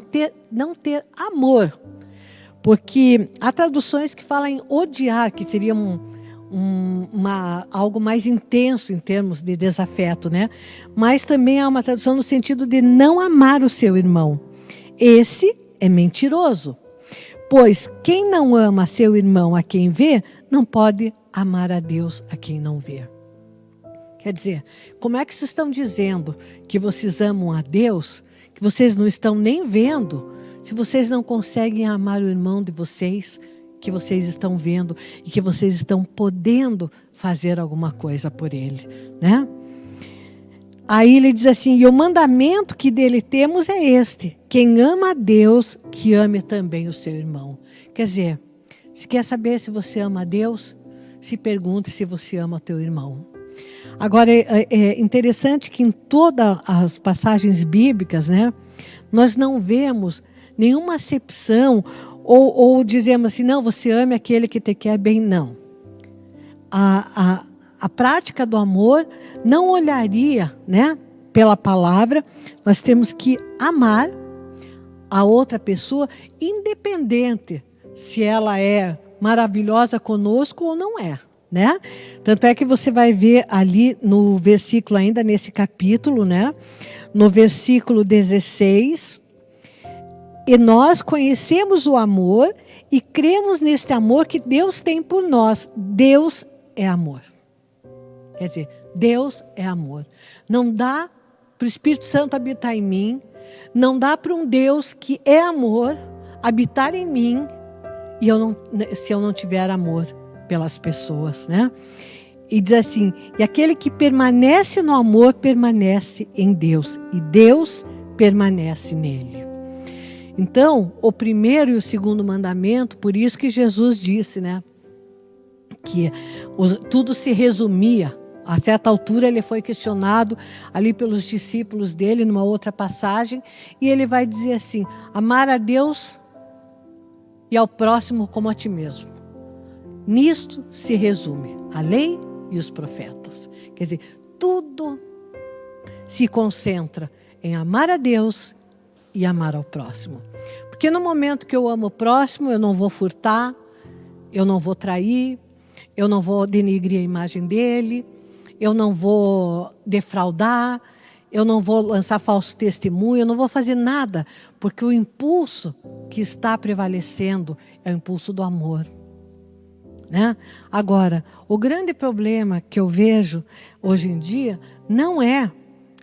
ter amor. Porque há traduções que falam em odiar, que seria algo mais intenso em termos de desafeto, né? Mas também há uma tradução no sentido de não amar o seu irmão. Esse é mentiroso. Pois quem não ama seu irmão a quem vê, não pode amar a Deus a quem não vê. Quer dizer, como é que vocês estão dizendo que vocês amam a Deus, que vocês não estão nem vendo, se vocês não conseguem amar o irmão de vocês, que vocês estão vendo e que vocês estão podendo fazer alguma coisa por ele, né? Aí ele diz assim, e o mandamento que dele temos é este: quem ama a Deus, que ame também o seu irmão. Quer dizer, se quer saber se você ama a Deus, se pergunte se você ama o teu irmão. Agora, é interessante que em todas as passagens bíblicas, né, nós não vemos nenhuma acepção ou dizemos assim, não, você ame aquele que te quer bem, não. A prática do amor não olharia, né, pela palavra. Nós temos que amar a outra pessoa, independente se ela é maravilhosa conosco ou não é, né? Tanto é que você vai ver ali no versículo, ainda nesse capítulo, né, no versículo 16, e nós conhecemos o amor e cremos neste amor que Deus tem por nós. Deus é amor. Quer dizer, Deus é amor. Não dá para o Espírito Santo habitar em mim, não dá para um Deus que é amor habitar em mim se eu não tiver amor pelas pessoas, né? E diz assim, e aquele que permanece no amor permanece em Deus, e Deus permanece nele. Então, o primeiro e o segundo mandamento, por isso que Jesus disse, né, que tudo se resumia. A certa altura ele foi questionado ali pelos discípulos dele, numa outra passagem, e ele vai dizer assim, amar a Deus e ao próximo como a ti mesmo. Nisto se resume a lei e os profetas. Quer dizer, tudo se concentra em amar a Deus e amar ao próximo. Porque no momento que eu amo o próximo, eu não vou furtar, eu não vou trair, eu não vou denigrir a imagem dele, eu não vou defraudar, eu não vou lançar falso testemunho, eu não vou fazer nada, porque o impulso que está prevalecendo é o impulso do amor. Né? Agora, o grande problema que eu vejo hoje em dia não é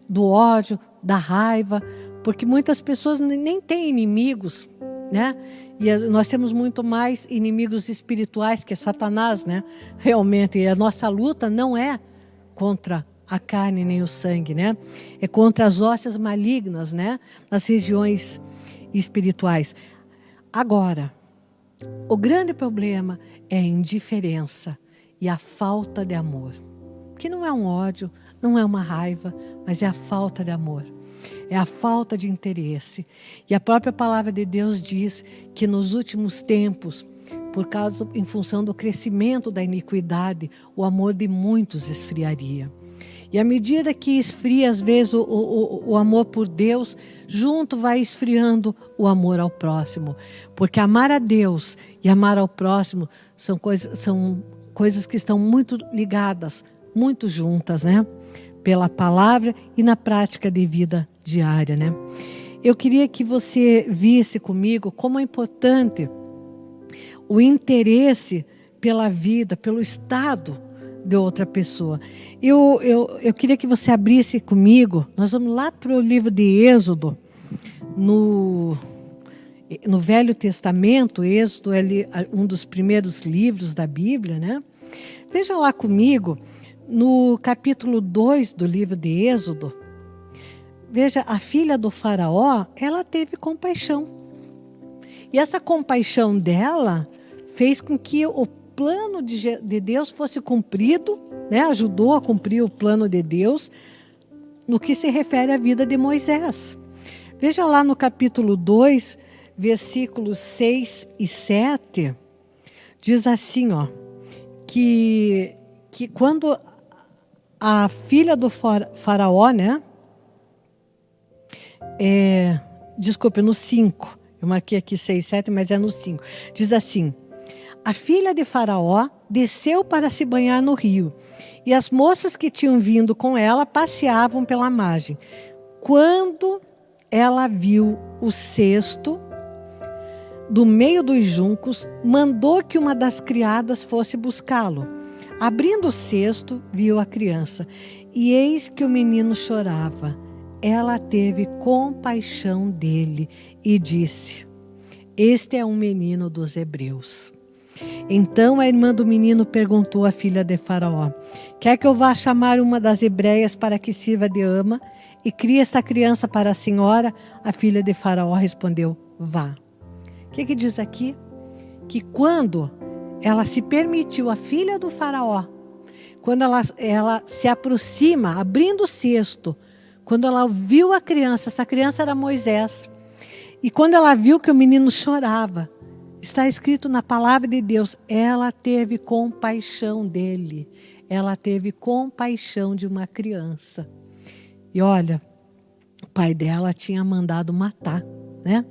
do ódio, da raiva, porque muitas pessoas nem têm inimigos, né? E nós temos muito mais inimigos espirituais que é Satanás, né? Realmente, e a nossa luta não é contra a carne nem o sangue, né? É contra as hostes malignas, né? Nas regiões espirituais. Agora, o grande problema é a indiferença e a falta de amor. Que não é um ódio, não é uma raiva, mas é a falta de amor. É a falta de interesse. E a própria palavra de Deus diz que nos últimos tempos, em função do crescimento da iniquidade, o amor de muitos esfriaria. E à medida que esfria, às vezes, o amor por Deus, junto vai esfriando o amor ao próximo. Porque amar a Deus e amar ao próximo são coisas que estão muito ligadas, muito juntas, né? Pela palavra e na prática de vida diária, né? Eu queria que você visse comigo como é importante o interesse pela vida, pelo estado de outra pessoa. Eu queria que você abrisse comigo, nós vamos lá para o livro de Êxodo, no Velho Testamento. Êxodo é um dos primeiros livros da Bíblia, né? Veja lá comigo, no capítulo 2 do livro de Êxodo. Veja, a filha do faraó, ela teve compaixão. E essa compaixão dela fez com que o plano de Deus fosse cumprido, né? Ajudou a cumprir o plano de Deus no que se refere à vida de Moisés. Veja lá no capítulo 2, versículos 6 e 7, diz assim, ó, que quando a filha do faraó, né? Desculpe, no 5, eu marquei aqui 6, 7, mas é no 5. Diz assim: a filha de Faraó desceu para se banhar no rio, e as moças que tinham vindo com ela passeavam pela margem. Quando ela viu o cesto do meio dos juncos, mandou que uma das criadas fosse buscá-lo. Abrindo o cesto, viu a criança, e eis que o menino chorava. Ela teve compaixão dele e disse: este é um menino dos hebreus. Então a irmã do menino perguntou à filha de Faraó: quer que eu vá chamar uma das hebreias para que sirva de ama e crie esta criança para a senhora? A filha de Faraó respondeu: vá. O que diz aqui? Que quando ela se permitiu, a filha do faraó, quando ela se aproxima, abrindo o cesto, quando ela viu a criança, essa criança era Moisés, e quando ela viu que o menino chorava, está escrito na palavra de Deus, ela teve compaixão dele, ela teve compaixão de uma criança. E olha, o pai dela tinha mandado matar, né?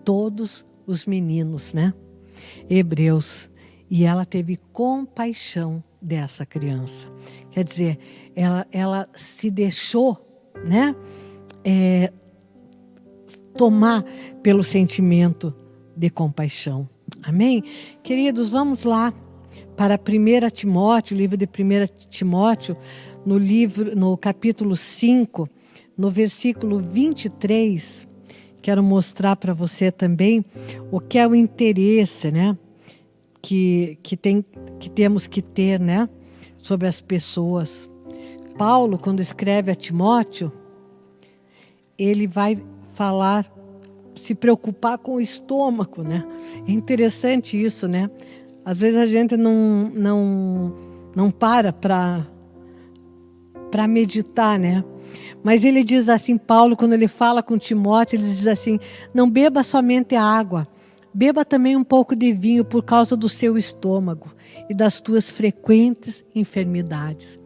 Todos os meninos, né? Hebreus. E ela teve compaixão dessa criança. Quer dizer, ela se deixou, né? Tomar pelo sentimento de compaixão. Amém? Queridos, vamos lá para 1 Timóteo, o livro de 1 Timóteo, no capítulo 5, no versículo 23. Quero mostrar para você também o que é o interesse, né? Que temos que ter, né? Sobre as pessoas. Paulo, quando escreve a Timóteo, ele vai falar, se preocupar com o estômago, né? É interessante isso, né? Às vezes a gente não para meditar, né? Mas ele diz assim, Paulo, quando ele fala com Timóteo, ele diz assim: não beba somente água, beba também um pouco de vinho por causa do seu estômago e das tuas frequentes enfermidades.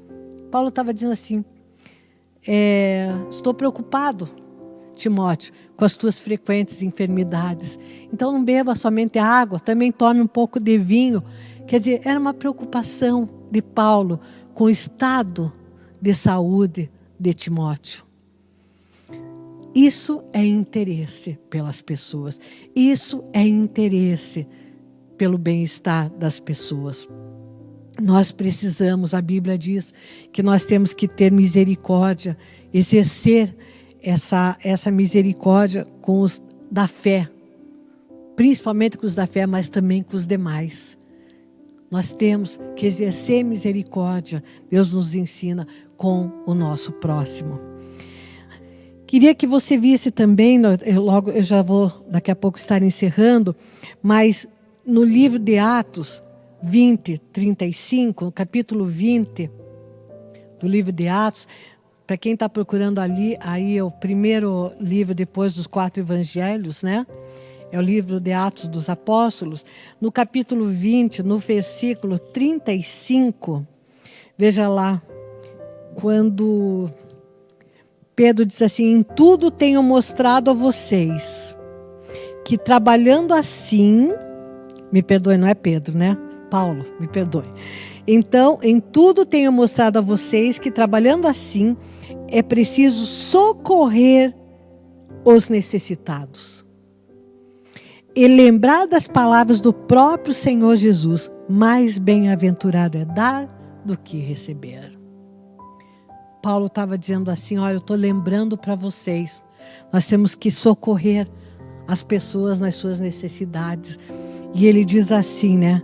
Paulo estava dizendo assim, estou preocupado. Timóteo, com as tuas frequentes enfermidades. Então não beba somente água, também tome um pouco de vinho. Quer dizer, era uma preocupação de Paulo com o estado de saúde de Timóteo. Isso é interesse pelas pessoas. Isso é interesse pelo bem-estar das pessoas. Nós precisamos, a Bíblia diz que nós temos que ter misericórdia, exercer essa misericórdia com os da fé, principalmente com os da fé, mas também com os demais. Nós temos que exercer misericórdia, Deus nos ensina, com o nosso próximo. Queria que você visse também, eu já vou daqui a pouco estar encerrando, mas no livro de Atos 20, 35, no capítulo 20 do livro de Atos, para quem está procurando ali, aí é o primeiro livro depois dos 4 evangelhos, né? É o livro de Atos dos Apóstolos. No capítulo 20, no versículo 35, veja lá, quando Pedro diz assim: em tudo tenho mostrado a vocês que trabalhando assim, me perdoe, não é Pedro, né? Paulo, me perdoe. Então, em tudo tenho mostrado a vocês que trabalhando assim, é preciso socorrer os necessitados. E lembrar das palavras do próprio Senhor Jesus: mais bem-aventurado é dar do que receber. Paulo estava dizendo assim: olha, eu estou lembrando para vocês, nós temos que socorrer as pessoas nas suas necessidades. E ele diz assim, né?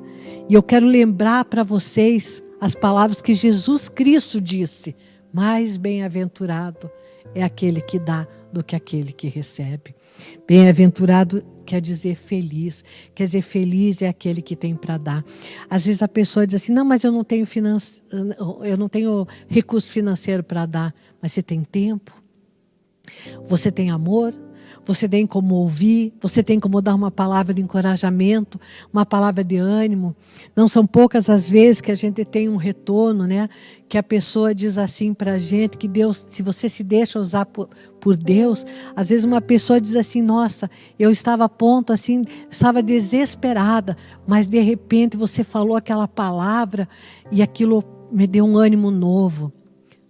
E eu quero lembrar para vocês as palavras que Jesus Cristo disse: mais bem-aventurado é aquele que dá do que aquele que recebe. Bem-aventurado quer dizer feliz. Quer dizer, feliz é aquele que tem para dar. Às vezes a pessoa diz assim: não, mas eu não tenho recurso financeiro para dar. Mas você tem tempo, você tem amor, você tem como ouvir, você tem como dar uma palavra de encorajamento, uma palavra de ânimo. Não são poucas as vezes que a gente tem um retorno, né? Que a pessoa diz assim para a gente, que Deus, se você se deixa usar por Deus, às vezes uma pessoa diz assim: nossa, eu estava a ponto assim, estava desesperada, mas de repente você falou aquela palavra e aquilo me deu um ânimo novo.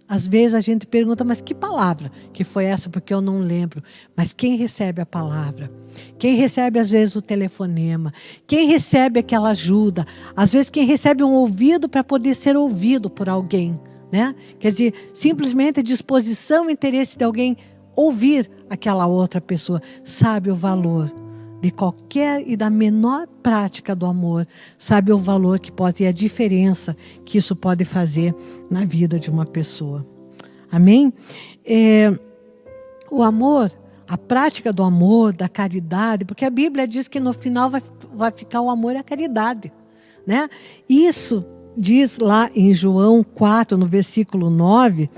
Às vezes a gente pergunta: mas que palavra que foi essa? Porque eu não lembro. Mas quem recebe a palavra? Quem recebe às vezes o telefonema? Quem recebe aquela ajuda? Às vezes quem recebe um ouvido para poder ser ouvido por alguém, né? Quer dizer, simplesmente a disposição e interesse de alguém ouvir aquela outra pessoa. Sabe o valor de qualquer e da menor prática do amor, sabe o valor que pode e a diferença que isso pode fazer na vida de uma pessoa. Amém? O amor, a prática do amor, da caridade, porque a Bíblia diz que no final vai ficar o amor e a caridade, né? Isso diz lá em João 4, no versículo 9,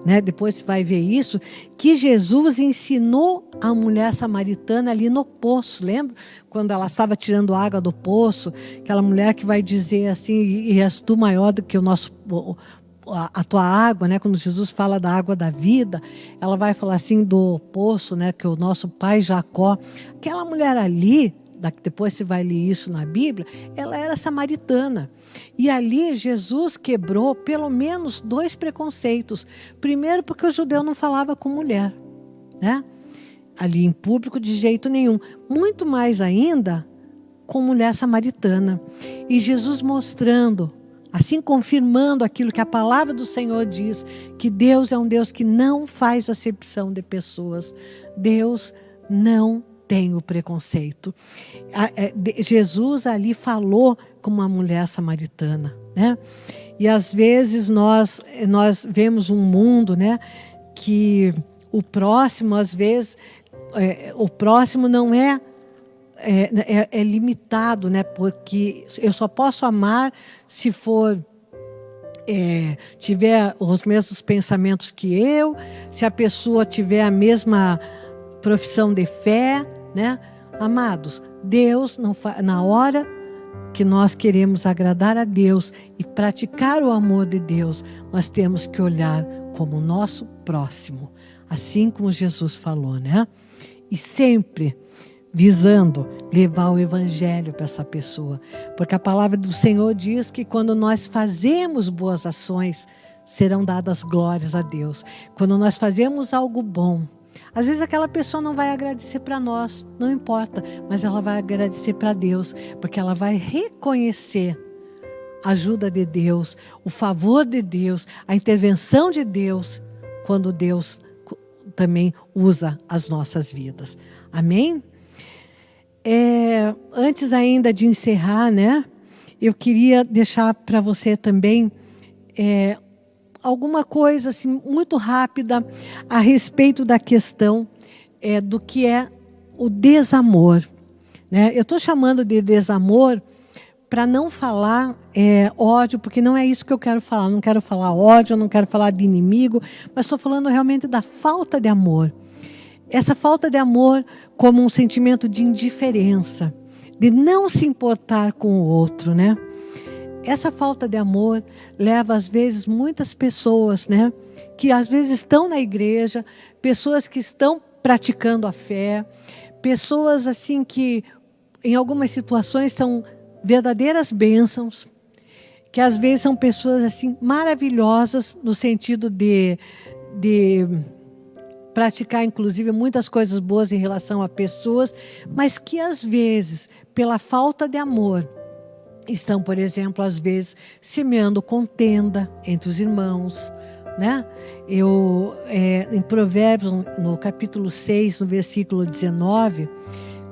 né? Depois você vai ver isso, que Jesus ensinou a mulher samaritana ali no poço. Lembra? Quando ela estava tirando água do poço, aquela mulher que vai dizer assim: e és tu maior do que a tua água, né? Quando Jesus fala da água da vida, ela vai falar assim do poço, né? Que o nosso pai Jacó, aquela mulher ali, depois você vai ler isso na Bíblia, ela era samaritana. E ali Jesus quebrou pelo menos 2 preconceitos. Primeiro, porque o judeu não falava com mulher, né? Ali em público de jeito nenhum. Muito mais ainda com mulher samaritana. E Jesus mostrando, assim confirmando aquilo que a palavra do Senhor diz, que Deus é um Deus que não faz acepção de pessoas. Deus não tem o preconceito. Jesus ali falou com uma mulher samaritana, né? E às vezes nós vemos um mundo, né, que o próximo, às vezes, o próximo não é limitado, né? Porque eu só posso amar se for tiver os mesmos pensamentos que eu, se a pessoa tiver a mesma profissão de fé, né? Amados, Deus não na hora que nós queremos agradar a Deus e praticar o amor de Deus, nós temos que olhar como o nosso próximo. assim como Jesus falou, né? E sempre visando levar o evangelho para essa pessoa. Porque a palavra do Senhor diz que quando nós fazemos boas ações, serão dadas glórias a Deus. Quando nós fazemos algo bom, às vezes aquela pessoa não vai agradecer para nós, não importa, mas ela vai agradecer para Deus, porque ela vai reconhecer a ajuda de Deus, o favor de Deus, a intervenção de Deus, quando Deus também usa as nossas vidas. Amém? Antes ainda de encerrar, né, eu queria deixar para você também alguma coisa assim, muito rápida a respeito da questão do que é o desamor. Né? Eu estou chamando de desamor para não falar ódio, porque não é isso que eu quero falar. Não quero falar ódio, não quero falar de inimigo, mas estou falando realmente da falta de amor. Essa falta de amor como um sentimento de indiferença, de não se importar com o outro, né? Essa falta de amor leva, às vezes, muitas pessoas, né? Que às vezes estão na igreja, pessoas que estão praticando a fé, pessoas assim que, em algumas situações, são verdadeiras bênçãos, que às vezes são pessoas assim maravilhosas no sentido de praticar, inclusive, muitas coisas boas em relação a pessoas, mas que, às vezes, pela falta de amor, estão, por exemplo, às vezes, semeando contenda entre os irmãos, né? Em Provérbios, no capítulo 6, no versículo 19,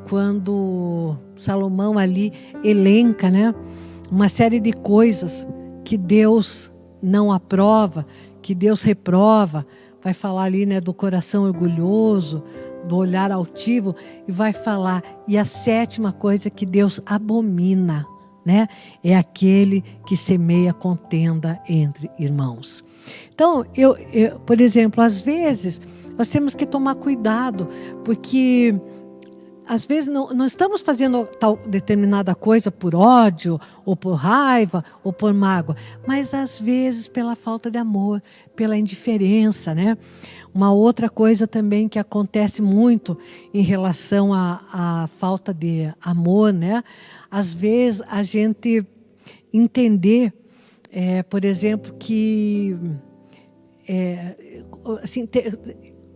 quando Salomão ali elenca, né, uma série de coisas que Deus não aprova, que Deus reprova, vai falar ali, né, do coração orgulhoso, do olhar altivo, e vai falar, e a sétima coisa que Deus abomina, né, é aquele que semeia contenda entre irmãos. Então, por exemplo, às vezes, nós temos que tomar cuidado, porque às vezes não estamos fazendo tal determinada coisa por ódio, ou por raiva, ou por mágoa, mas às vezes pela falta de amor, pela indiferença, né? Uma outra coisa também que acontece muito em relação à falta de amor, né? Às vezes a gente entender, por exemplo, que assim,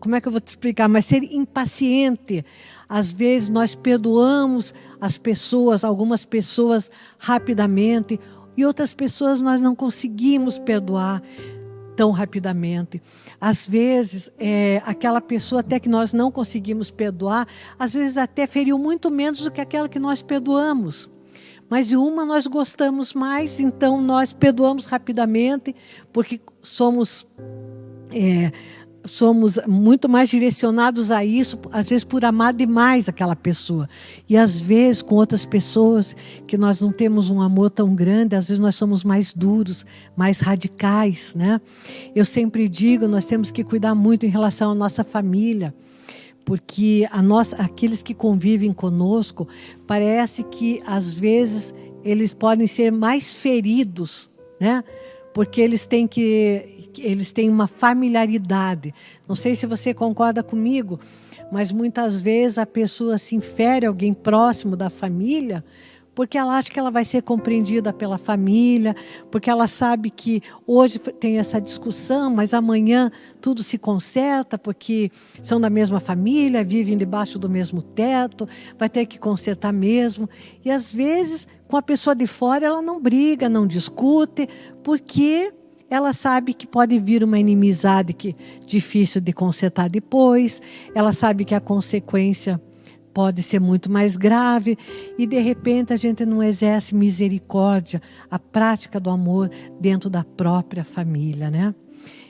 como é que eu vou te explicar? Mas ser impaciente. Às vezes nós perdoamos as pessoas, algumas pessoas rapidamente, e outras pessoas nós não conseguimos perdoar tão rapidamente. Às vezes, aquela pessoa até que nós não conseguimos perdoar, às vezes até feriu muito menos do que aquela que nós perdoamos. Mas de uma nós gostamos mais, então nós perdoamos rapidamente, porque somos muito mais direcionados a isso, às vezes por amar demais aquela pessoa. E às vezes com outras pessoas que nós não temos um amor tão grande, às vezes nós somos mais duros, mais radicais, né? Eu sempre digo, nós temos que cuidar muito em relação à nossa família, porque aqueles que convivem conosco, parece que às vezes eles podem ser mais feridos, né? Porque eles têm uma familiaridade. Não sei se você concorda comigo, mas muitas vezes a pessoa se infere alguém próximo da família, porque ela acha que ela vai ser compreendida pela família, porque ela sabe que hoje tem essa discussão, mas amanhã tudo se conserta, porque são da mesma família, vivem debaixo do mesmo teto, vai ter que consertar mesmo. E às vezes, com a pessoa de fora, ela não briga, não discute, porque ela sabe que pode vir uma inimizade difícil de consertar depois, ela sabe que a consequência pode ser muito mais grave, e de repente a gente não exerce misericórdia, a prática do amor dentro da própria família, né?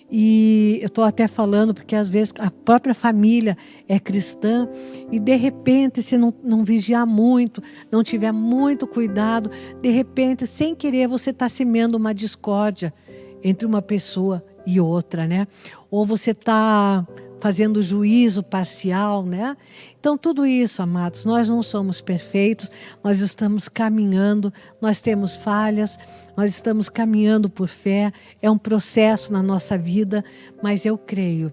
E eu estou até falando porque às vezes a própria família é cristã e de repente, se não vigiar muito, não tiver muito cuidado, de repente, sem querer, você está semeando uma discórdia entre uma pessoa e outra, né? Ou você está fazendo juízo parcial, né? Então, tudo isso, amados, nós não somos perfeitos, nós estamos caminhando, nós temos falhas, nós estamos caminhando por fé, é um processo na nossa vida, mas eu creio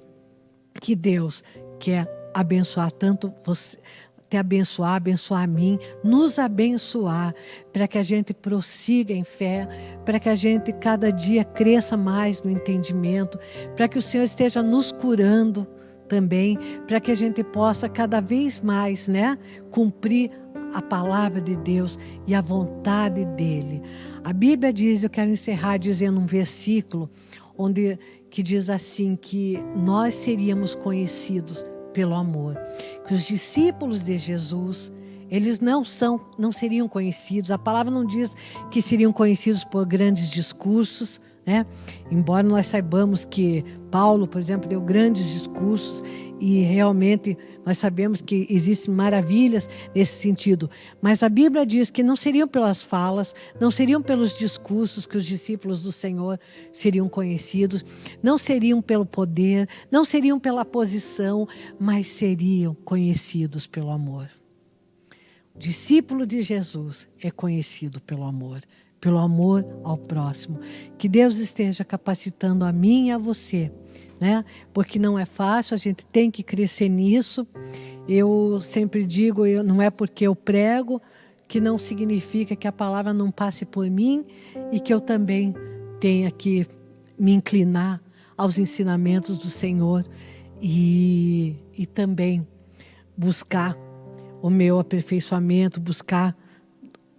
que Deus quer abençoar tanto você, te abençoar a mim, nos abençoar, para que a gente prossiga em fé, para que a gente cada dia cresça mais no entendimento, para que o Senhor esteja nos curando também, para que a gente possa cada vez mais, cumprir a palavra de Deus e a vontade dEle. A Bíblia diz, eu quero encerrar dizendo um versículo, que diz assim, que nós seríamos conhecidos pelo amor, que os discípulos de Jesus, eles não seriam conhecidos, a palavra não diz que seriam conhecidos por grandes discursos, embora nós saibamos que Paulo, por exemplo, deu grandes discursos e realmente nós sabemos que existem maravilhas nesse sentido, mas a Bíblia diz que não seriam pelas falas, não seriam pelos discursos que os discípulos do Senhor seriam conhecidos, não seriam pelo poder, não seriam pela posição, mas seriam conhecidos pelo amor. O discípulo de Jesus é conhecido pelo amor ao próximo. Que Deus esteja capacitando a mim e a você, porque não é fácil, a gente tem que crescer nisso. Eu sempre digo, não é porque eu prego que não significa que a palavra não passe por mim e que eu também tenha que me inclinar aos ensinamentos do Senhor e também buscar o meu aperfeiçoamento, buscar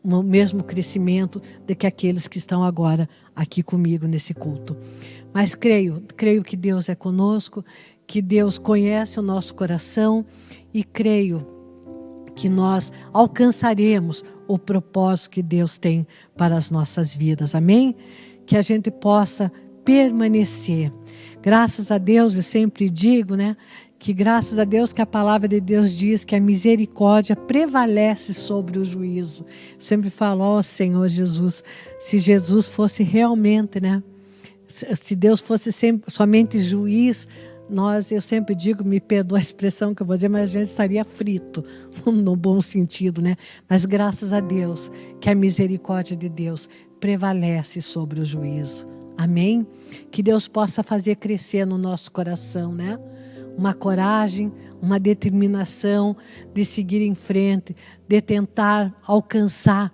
o mesmo crescimento do que aqueles que estão agora aqui comigo nesse culto. Mas creio que Deus é conosco, que Deus conhece o nosso coração e creio que nós alcançaremos o propósito que Deus tem para as nossas vidas. Amém? Que a gente possa permanecer. Graças a Deus, eu sempre digo, que graças a Deus que a palavra de Deus diz que a misericórdia prevalece sobre o juízo. Sempre falo, Senhor Jesus, se Jesus fosse realmente, se Deus fosse somente juiz, eu sempre digo, me perdoa a expressão que eu vou dizer, mas a gente estaria frito, no bom sentido, Mas graças a Deus que a misericórdia de Deus prevalece sobre o juízo. Amém? Que Deus possa fazer crescer no nosso coração, uma coragem, uma determinação de seguir em frente, de tentar alcançar,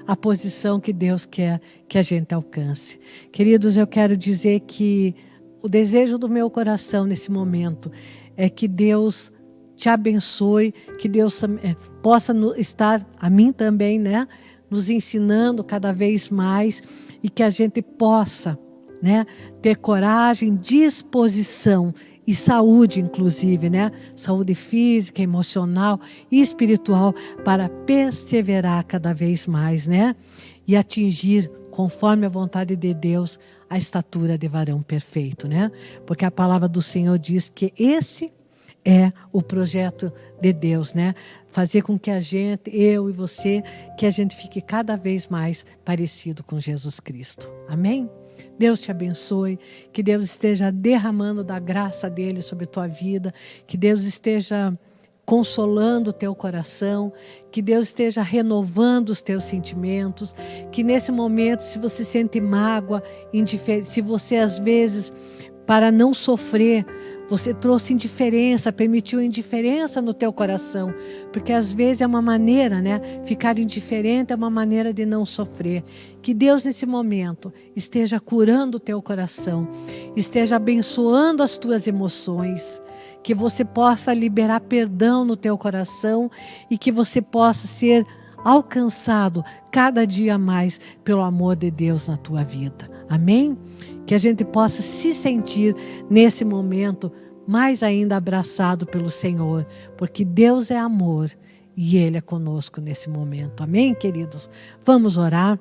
a posição que Deus quer que a gente alcance. Queridos, eu quero dizer que o desejo do meu coração nesse momento é que Deus te abençoe, que Deus possa estar, a mim também, nos ensinando cada vez mais e que a gente possa, ter coragem, disposição e saúde, inclusive, saúde física, emocional e espiritual, para perseverar cada vez mais, e atingir, conforme a vontade de Deus, a estatura de varão perfeito, porque a palavra do Senhor diz que esse é o projeto de Deus, fazer com que a gente, eu e você, que a gente fique cada vez mais parecido com Jesus Cristo. Amém? Deus te abençoe, que Deus esteja derramando da graça dele sobre a tua vida, que Deus esteja consolando o teu coração, que Deus esteja renovando os teus sentimentos, que nesse momento, se você sente mágoa, se você às vezes, para não sofrer, você trouxe indiferença, permitiu indiferença no teu coração, porque às vezes é uma maneira, ficar indiferente é uma maneira de não sofrer. Que Deus nesse momento esteja curando o teu coração, esteja abençoando as tuas emoções, que você possa liberar perdão no teu coração e que você possa ser alcançado cada dia mais pelo amor de Deus na tua vida. Amém? Que a gente possa se sentir nesse momento mais ainda abraçado pelo Senhor, porque Deus é amor e Ele é conosco nesse momento. Amém, queridos? Vamos orar.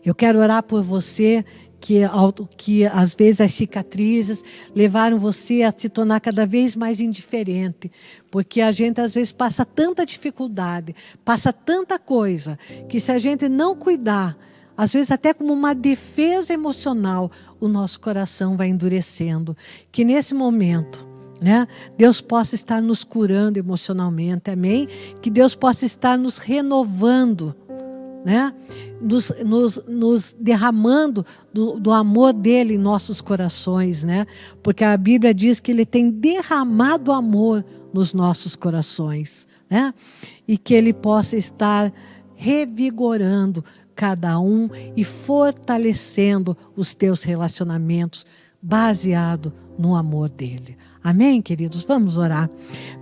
Eu quero orar por você que às vezes as cicatrizes levaram você a se tornar cada vez mais indiferente, porque a gente às vezes passa tanta dificuldade, passa tanta coisa, que se a gente não cuidar, às vezes até como uma defesa emocional, o nosso coração vai endurecendo. Que nesse momento, Deus possa estar nos curando emocionalmente, amém? Que Deus possa estar nos renovando, né? Nos derramando do amor dele em nossos corações, né? Porque a Bíblia diz que ele tem derramado amor nos nossos corações, né? E que ele possa estar revigorando cada um e fortalecendo os teus relacionamentos baseado no amor dele. Amém, queridos? Vamos orar.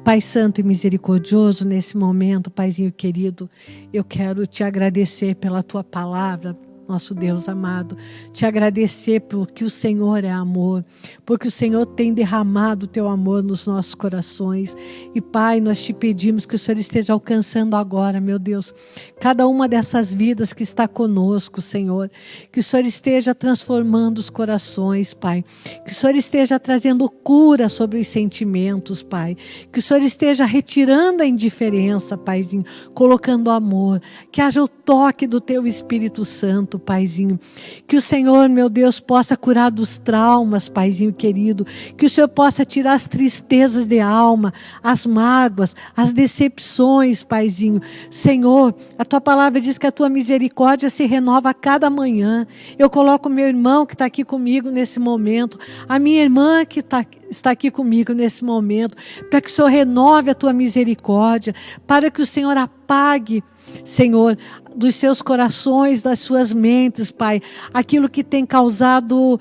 Pai santo e misericordioso, nesse momento, Paizinho querido, eu quero te agradecer pela tua palavra, nosso Deus amado, te agradecer porque o Senhor é amor, porque o Senhor tem derramado o teu amor nos nossos corações. E Pai, nós te pedimos que o Senhor esteja alcançando agora, meu Deus, cada uma dessas vidas que está conosco, Senhor, que o Senhor esteja transformando os corações, Pai, que o Senhor esteja trazendo cura sobre os sentimentos, Pai, que o Senhor esteja retirando a indiferença, Paizinho, colocando amor, que haja o toque do teu Espírito Santo, Paizinho, que o Senhor, meu Deus, possa curar dos traumas, Paizinho querido, que o Senhor possa tirar as tristezas de alma, as mágoas, as decepções, Paizinho. Senhor, a tua palavra diz que a tua misericórdia se renova a cada manhã. Eu coloco meu irmão que está aqui comigo nesse momento, a minha irmã que está aqui comigo nesse momento, para que o Senhor renove a tua misericórdia, para que o Senhor apague, Senhor, dos seus corações, das suas mentes, Pai, aquilo que tem causado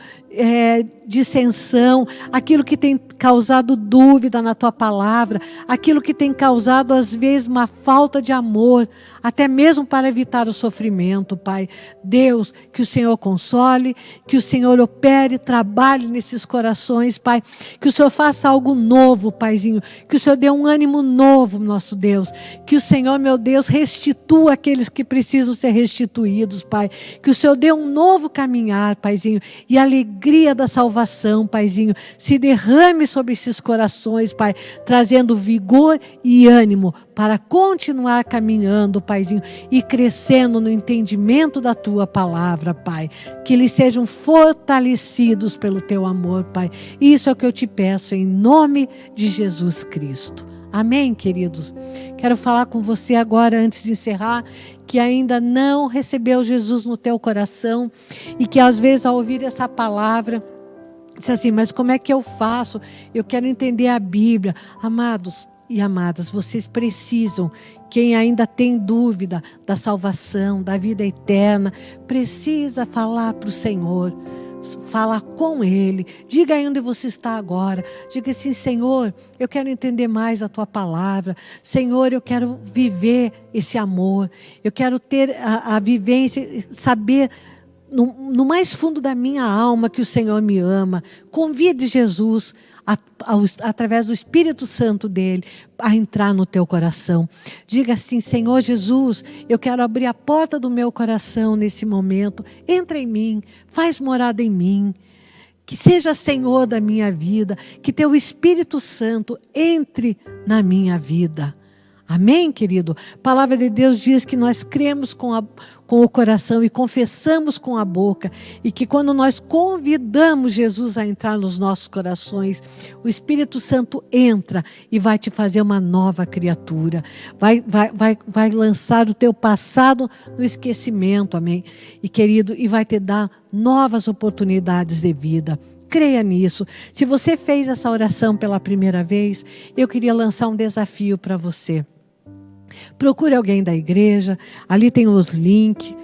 dissensão, aquilo que tem causado dúvida na tua palavra, aquilo que tem causado às vezes uma falta de amor, até mesmo para evitar o sofrimento, Pai. Deus, que o Senhor console, que o Senhor opere, trabalhe nesses corações, Pai, que o Senhor faça algo novo, Paizinho, que o Senhor dê um ânimo novo, nosso Deus, que o Senhor, meu Deus, restitua aqueles que precisam ser restituídos, Pai, que o Senhor dê um novo caminhar, Paizinho, e a alegria da salvação, Paizinho, se derrame sobre esses corações, Pai, trazendo vigor e ânimo para continuar caminhando, Paizinho, e crescendo no entendimento da tua palavra, Pai, que eles sejam fortalecidos pelo teu amor, Pai. Isso é o que eu te peço em nome de Jesus Cristo. Amém, queridos? Quero falar com você agora, antes de encerrar, que ainda não recebeu Jesus no teu coração e que às vezes ao ouvir essa palavra, diz assim, mas como é que eu faço? Eu quero entender a Bíblia. Amados e amadas, vocês precisam, quem ainda tem dúvida da salvação, da vida eterna, precisa falar para o Senhor. Fala com Ele, diga aí onde você está agora, diga assim, Senhor, eu quero entender mais a Tua palavra, Senhor, eu quero viver esse amor, eu quero ter a vivência, saber no mais fundo da minha alma que o Senhor me ama. Convide Jesus através do Espírito Santo dele a entrar no teu coração. Diga assim, Senhor Jesus, eu quero abrir a porta do meu coração nesse momento. Entra em mim, faz morada em mim. Que seja Senhor da minha vida, que teu Espírito Santo entre na minha vida. Amém, querido? A palavra de Deus diz que nós cremos com o coração e confessamos com a boca, e que quando nós convidamos Jesus a entrar nos nossos corações, o Espírito Santo entra e vai te fazer uma nova criatura, vai lançar o teu passado no esquecimento, amém? E querido, e vai te dar novas oportunidades de vida. Creia nisso. Se você fez essa oração pela primeira vez, eu queria lançar um desafio para você. Procure alguém da igreja, ali tem os links,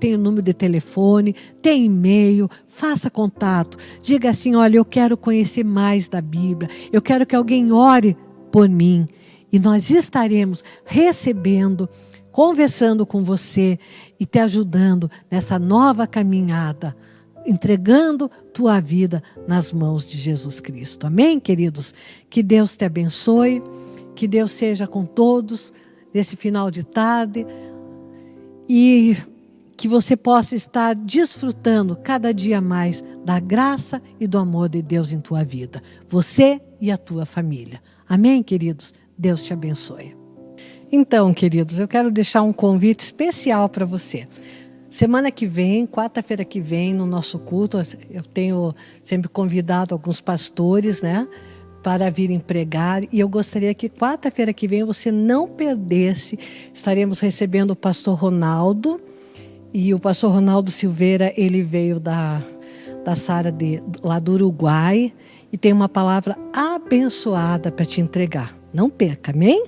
tem o número de telefone, tem e-mail, faça contato. Diga assim, olha, eu quero conhecer mais da Bíblia, eu quero que alguém ore por mim. E nós estaremos recebendo, conversando com você e te ajudando nessa nova caminhada, entregando tua vida nas mãos de Jesus Cristo. Amém, queridos? Que Deus te abençoe, que Deus seja com todos nesse final de tarde e que você possa estar desfrutando cada dia mais da graça e do amor de Deus em tua vida, você e a tua família. Amém, queridos? Deus te abençoe. Então, queridos, eu quero deixar um convite especial para você. Semana que vem, quarta-feira que vem, no nosso culto, eu tenho sempre convidado alguns pastores, né, para virem pregar. E eu gostaria que quarta-feira que vem você não perdesse. Estaremos recebendo o pastor Ronaldo. E o pastor Ronaldo Silveira, ele veio da Sara lá do Uruguai. E tem uma palavra abençoada para te entregar. Não perca, amém?